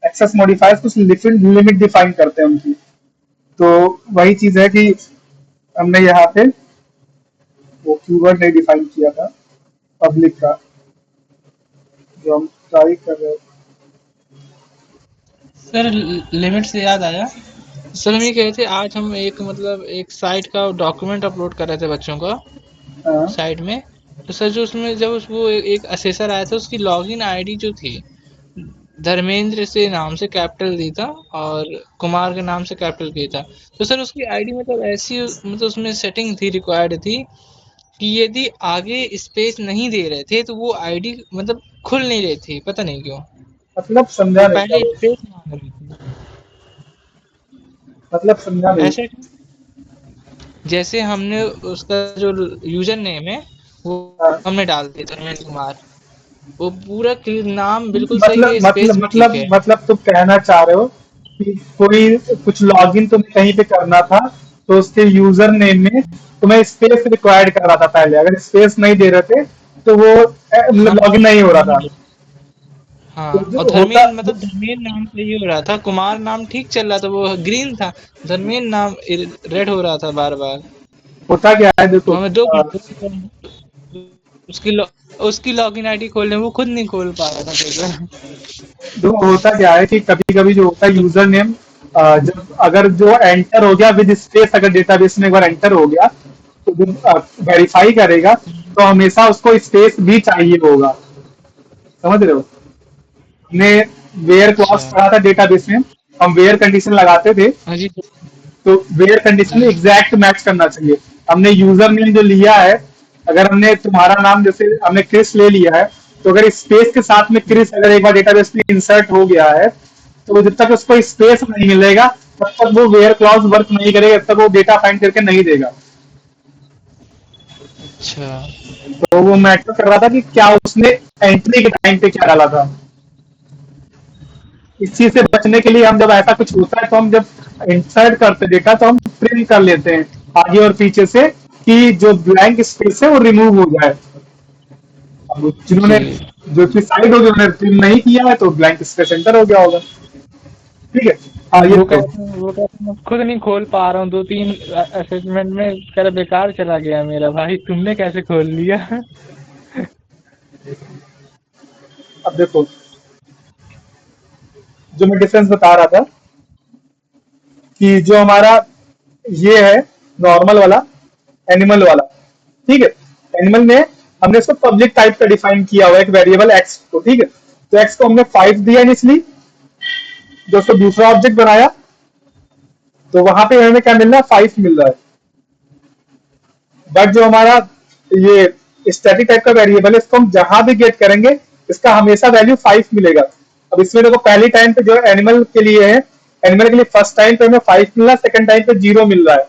Speaker 1: एक्सेस मॉडिफायर्स कुछ लिमिट डिफाइन करते हैं उनकी। तो वही चीज है कि हमने यहाँ पे वो कीवर्ड नहीं डिफाइन किया था पब्लिक का, जो हम ट्राई कर रहे थे।
Speaker 3: सर लिमिट से याद आया, सर हम ये कह रहे थे आज हम एक मतलब एक साइट का डॉक्यूमेंट अपलोड कर रहे थे बच्चों का
Speaker 1: हाँ,
Speaker 3: साइट में। तो सर जो उसमें जब वो एक असेसर आया था उसकी लॉगिन आईडी जो थी धर्मेंद्र से नाम से कैपिटल दी था और कुमार के नाम से कैपिटल की था। तो सर उसकी आईडी मतलब ऐसी मतलब उसमें सेटिंग थी, रिक्वायर्ड थी कि यदि आगे स्पेस नहीं दे रहे थे तो वो आईडी मतलब खुल नहीं रही थी, पता नहीं क्यों।
Speaker 1: मतलब समझा
Speaker 3: वो
Speaker 1: नहीं क्या
Speaker 3: पहले
Speaker 1: वो,
Speaker 3: स्पेस मांग रही थी।
Speaker 1: मतलब समझा नहीं।
Speaker 3: ऐसे जैसे हमने उसका जो यूजर नेम है वो
Speaker 1: हाँ,
Speaker 3: हमने डाल दिया धर्मेंद्र कुमार, वो पूरा नाम बिल्कुल सही
Speaker 1: मतलब
Speaker 3: है, स्पेस
Speaker 1: मतलब
Speaker 3: भी ठीक
Speaker 1: मतलब
Speaker 3: है।
Speaker 1: मतलब तुम कहना चाह रहे हो कि कोई कुछ लॉगिन तुम्हें कहीं पे करना था, तो उसके यूजर नेम में तुम्हें स्पेस रिक्वायर्ड कर रहा था पहले, अगर स्पेस नहीं दे रहे थे तो वो
Speaker 3: हाँ
Speaker 1: मतलब लॉगिन नहीं हो रहा था। तो
Speaker 3: हाँ, और
Speaker 1: जो होता
Speaker 3: धर्मेंद्र मतलब धर्मेंद्र नाम से ही हो रहा था, कुमार नाम ठीक चल रहा था, वो ग्रीन था, धर्मेंद्र नाम रेड हो रहा था बार बार।
Speaker 1: होता क्या है देखो,
Speaker 3: तो हमें दो उसकी उसकी लॉगिन आईडी खोलने वो खुद नहीं खोल पा रहा था फिर।
Speaker 1: देखो होता क्या है कि कभी कभी जो होता है यूजर नेम, जब अगर जो एंटर हो गया विद स्पेस, अगर डेटाबेस में एक बार एंटर हो गया तो जब वेरीफाई करेगा तो हमेशा उसको स्पेस भी चाहिए होगा, समझ रहे हो। हमने वेयर
Speaker 3: अच्छा।
Speaker 1: क्लॉज पढ़ा था डेटाबेस में, हम वेयर कंडीशन लगाते थे,
Speaker 3: हाँ जी।
Speaker 1: तो वेयर कंडीशन
Speaker 3: जी।
Speaker 1: एग्जैक्ट मैच करना चाहिए। हमने यूजर नेम जो लिया है, अगर हमने तुम्हारा नाम जैसे हमने क्रिस ले लिया है, तो अगर स्पेस के साथ में क्रिस अगर एक बार डेटाबेस में इंसर्ट हो गया है, तो जब तक उसको स्पेस नहीं मिलेगा तब तक वो वेयर क्लॉज वर्क नहीं करेगा, तब तक वो डेटा फाइंड करके नहीं देगा।
Speaker 3: अच्छा।
Speaker 1: तो वो मैटर कर रहा था कि क्या उसने एंट्री के टाइम पे क्या डाला था। इस चीज से बचने के लिए हम जब ऐसा कुछ होता है तो हम जब इंसर्ट करते डेटा तो हम प्रिंट कर लेते हैं आगे और पीछे से, कि जो ब्लैंक स्पेस है वो रिमूव हो जाए। अब जिन्होंने
Speaker 3: जी।
Speaker 1: जो कि साइड हो गया उन्होंने प्रिंट नहीं किया है तो ब्लैंक स्पेस एंटर हो गया होगा। ठीक है, हाँ ये तो।
Speaker 3: वो कहते मैं खुद नहीं खोल पा रहा हूँ, 2-3 असेसमेंट में कह रहा बेकार चला गया मेरा। भाई तुमने कैसे खोल लिया?
Speaker 1: अब देखो, जो मैं डिफरेंस बता रहा था कि जो हमारा ये है नॉर्मल वाला, एनिमल वाला, ठीक है। एनिमल में हमने इसको पब्लिक टाइप का डिफाइन किया हुआ है, एक वेरिएबल एक्स को, ठीक है। तो एक्स को हमने 5 दिया इनिशियली, जो उसको दूसरा ऑब्जेक्ट बनाया तो वहां पे हमें क्या मिल रहा है, 5 मिल रहा है। बट जो हमारा ये स्टैटिक टाइप का वेरिएबल है, इसको हम जहां भी गेट करेंगे इसका हमेशा वैल्यू 5 मिलेगा। अब इसमें देखो पहली टाइम पे जो एनिमल के लिए है, एनिमल के लिए फर्स्ट टाइम पे हमें 5 मिल रहा है, सेकंड टाइम पे 0 मिल रहा है।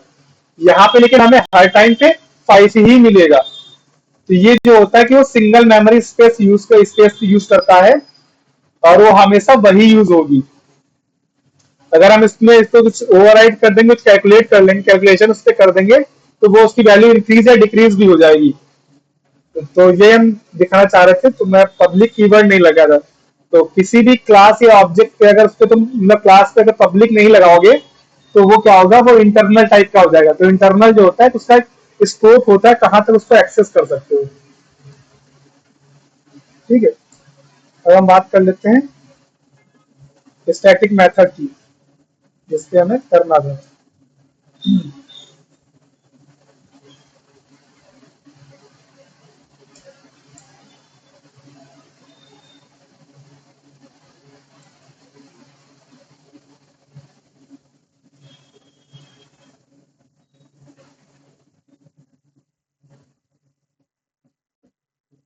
Speaker 1: यहाँ पे लेकिन हमें हर टाइम पे 5 ही मिलेगा। तो ये जो होता है कि वो सिंगल मेमोरी स्पेस यूज करता है और वो हमेशा वही यूज होगी। अगर हम इसमें इसको कुछ ओवरराइड कर देंगे, कुछ कैलकुलेट कर लेंगे, कैलकुलेशन उस पर कर देंगे तो वो उसकी वैल्यू इंक्रीज या डिक्रीज भी हो जाएगी। तो ये हम दिखाना चाह रहे थे, तो मैं पब्लिक कीवर्ड नहीं लगा था। तो किसी भी क्लास या ऑब्जेक्ट पे अगर उसको तुम मतलब क्लास पे अगर पब्लिक नहीं लगाओगे तो वो क्या होगा, वो इंटरनल टाइप का हो जाएगा। तो इंटरनल जो होता है तो उसका स्कोप होता है कहां तक उसको एक्सेस कर सकते हो। ठीक है, अब हम बात कर लेते हैं स्टैटिक मेथड की, जिससे हमें करना था।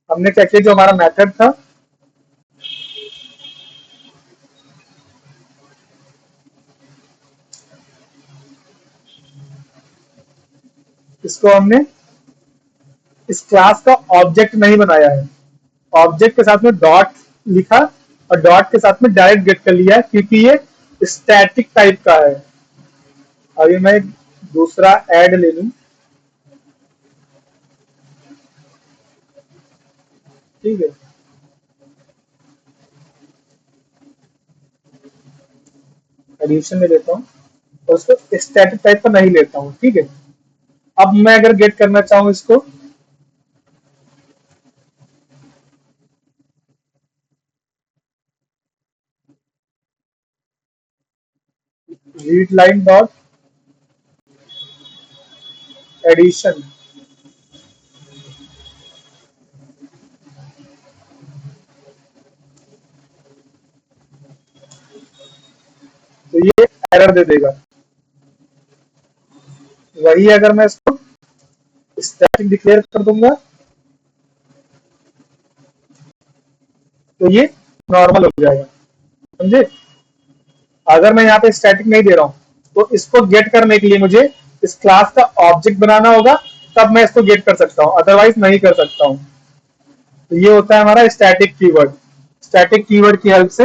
Speaker 1: हमने क्या किया, जो हमारा मेथड था इसको हमने इस क्लास का ऑब्जेक्ट नहीं बनाया है, ऑब्जेक्ट के साथ में डॉट लिखा और डॉट के साथ में डायरेक्ट गेट कर लिया है, क्योंकि ये स्टैटिक टाइप का है। अभी मैं एक दूसरा ऐड ले लूं, ठीक है। एडिशन ले लेता हूँ और उसको स्टैटिक टाइप का नहीं लेता हूँ, ठीक है। अब मैं अगर गेट करना चाहूँ इसको, रीड लाइन डॉट एडिशन, तो ये एरर दे देगा। वही अगर मैं इसको स्टैटिक डिक्लेयर कर दूंगा तो ये नॉर्मल हो जाएगा, समझे। अगर मैं यहाँ पे स्टैटिक नहीं दे रहा हूँ तो इसको गेट करने के लिए मुझे इस क्लास का ऑब्जेक्ट बनाना होगा, तब मैं इसको गेट कर सकता हूँ, अदरवाइज नहीं कर सकता हूँ। तो ये होता है हमारा स्टैटिक कीवर्ड। स्टैटिक कीवर्ड की हेल्प से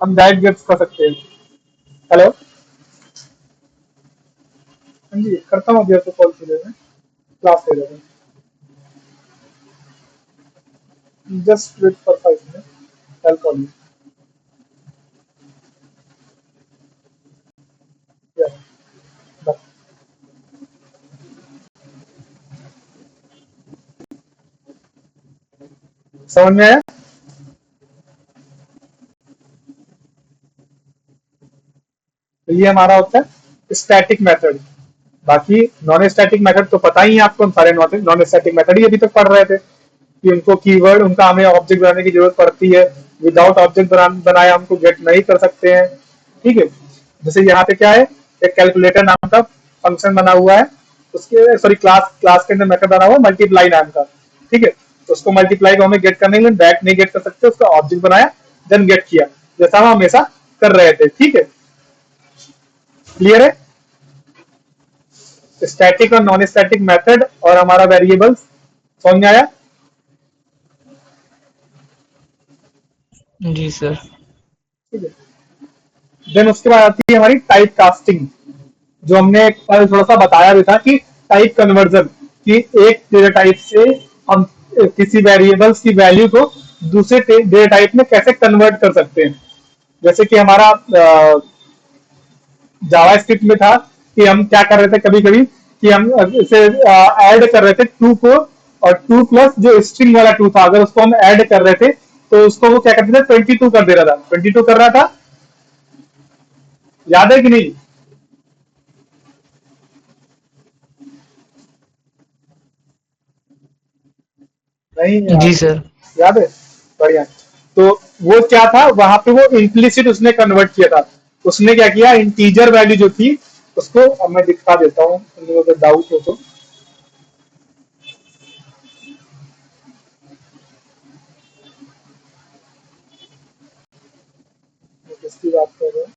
Speaker 1: हम डायरेक्ट गेट कर सकते हैं। हेलो, हाँ जी, करता हूँ अभी आपको कॉल के लिए, क्लास ले लेंगे। Just wait for 5 minute, I'll call you. Yeah, bye. समझ में आया? तो ये हमारा होता है स्टैटिक मेथड। बाकी नॉन स्टैटिक मेथड तो पता ही है आपको, हम सारे नॉन स्टैटिक मेथड ही अभी तक पढ़ रहे थे कि उनको कीवर्ड, उनका हमें ऑब्जेक्ट बनाने की जरूरत पड़ती है। विदाउट ऑब्जेक्ट बनाए हमको गेट नहीं कर सकते हैं, ठीक है। जैसे यहाँ पे क्या है, एक कैलकुलेटर नाम का फंक्शन बना हुआ है, उसके सॉरी क्लास क्लास के अंदर मेथड बना हुआ है मल्टीप्लाई नाम का, ठीक है। तो उसको मल्टीप्लाई को हमें गेट करने के लिए डायरेक्ट नहीं गेट कर सकते, उसका ऑब्जेक्ट बनाया देन गेट किया, जैसा हम हमेशा कर रहे थे, ठीक है। क्लियर है? स्टैटिक और नॉन स्टैटिक मेथड और हमारा वेरिएबल्स समझ में आया?
Speaker 3: जी सर।
Speaker 1: ठीक है। देन उसके बाद आती है हमारी टाइप कास्टिंग, जो हमने कल थोड़ा सा बताया भी था कि टाइप कन्वर्जन, कि एक डेटा टाइप से हम किसी वेरिएबल्स की वैल्यू को दूसरे डेटा टाइप में कैसे कन्वर्ट कर सकते हैं। जैसे कि हमारा जावा स्क्रिप्ट में था कि हम क्या कर रहे थे कभी कभी, कि हम इसे ऐड कर रहे थे टू को, और टू प्लस जो स्ट्रिंग वाला टू था, अगर उसको हम ऐड कर रहे थे तो उसको वो क्या करते थे, 22 कर दे रहा था, 22 कर रहा था, याद है कि नहीं? नहीं
Speaker 3: जी
Speaker 1: याद?
Speaker 3: सर।
Speaker 1: याद है, बढ़िया। तो वो क्या था, वहां पे वो इम्प्लिसिट उसने कन्वर्ट किया था। उसने क्या किया, इंटीजर वैल्यू जो थी उसको, अब मैं दिखा देता हूँ अगर डाउट हो तो। मैं किसकी बात कर रहा हूँ?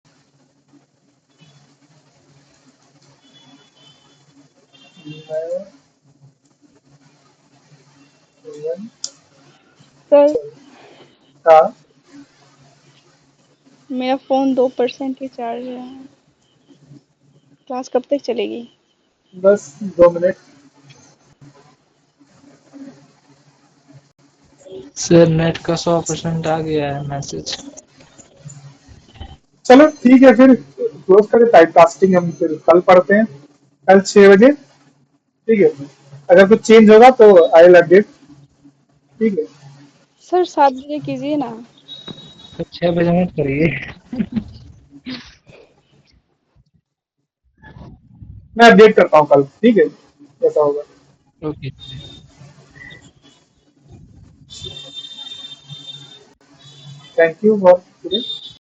Speaker 2: सर
Speaker 1: हाँ,
Speaker 2: मेरा फोन 2% ही चार्ज है। क्लास कब तक चलेगी?
Speaker 1: बस 2 मिनट।
Speaker 3: सर नेट का 100% आ गया है मैसेज।
Speaker 1: चलो ठीक है, फिर क्लोज करें टाइप कास्टिंग, हम फिर कल पढ़ते हैं, कल 6 बजे, ठीक है। अगर कुछ चेंज होगा तो आई विल अपडेट, ठीक है।
Speaker 2: सर 7 बजे कीजिए ना।
Speaker 3: तो 6 बजे मत करिए।
Speaker 1: मैं अपडेट करता हूँ कल, ठीक है, ऐसा होगा।
Speaker 3: Okay.
Speaker 1: Thank you for today.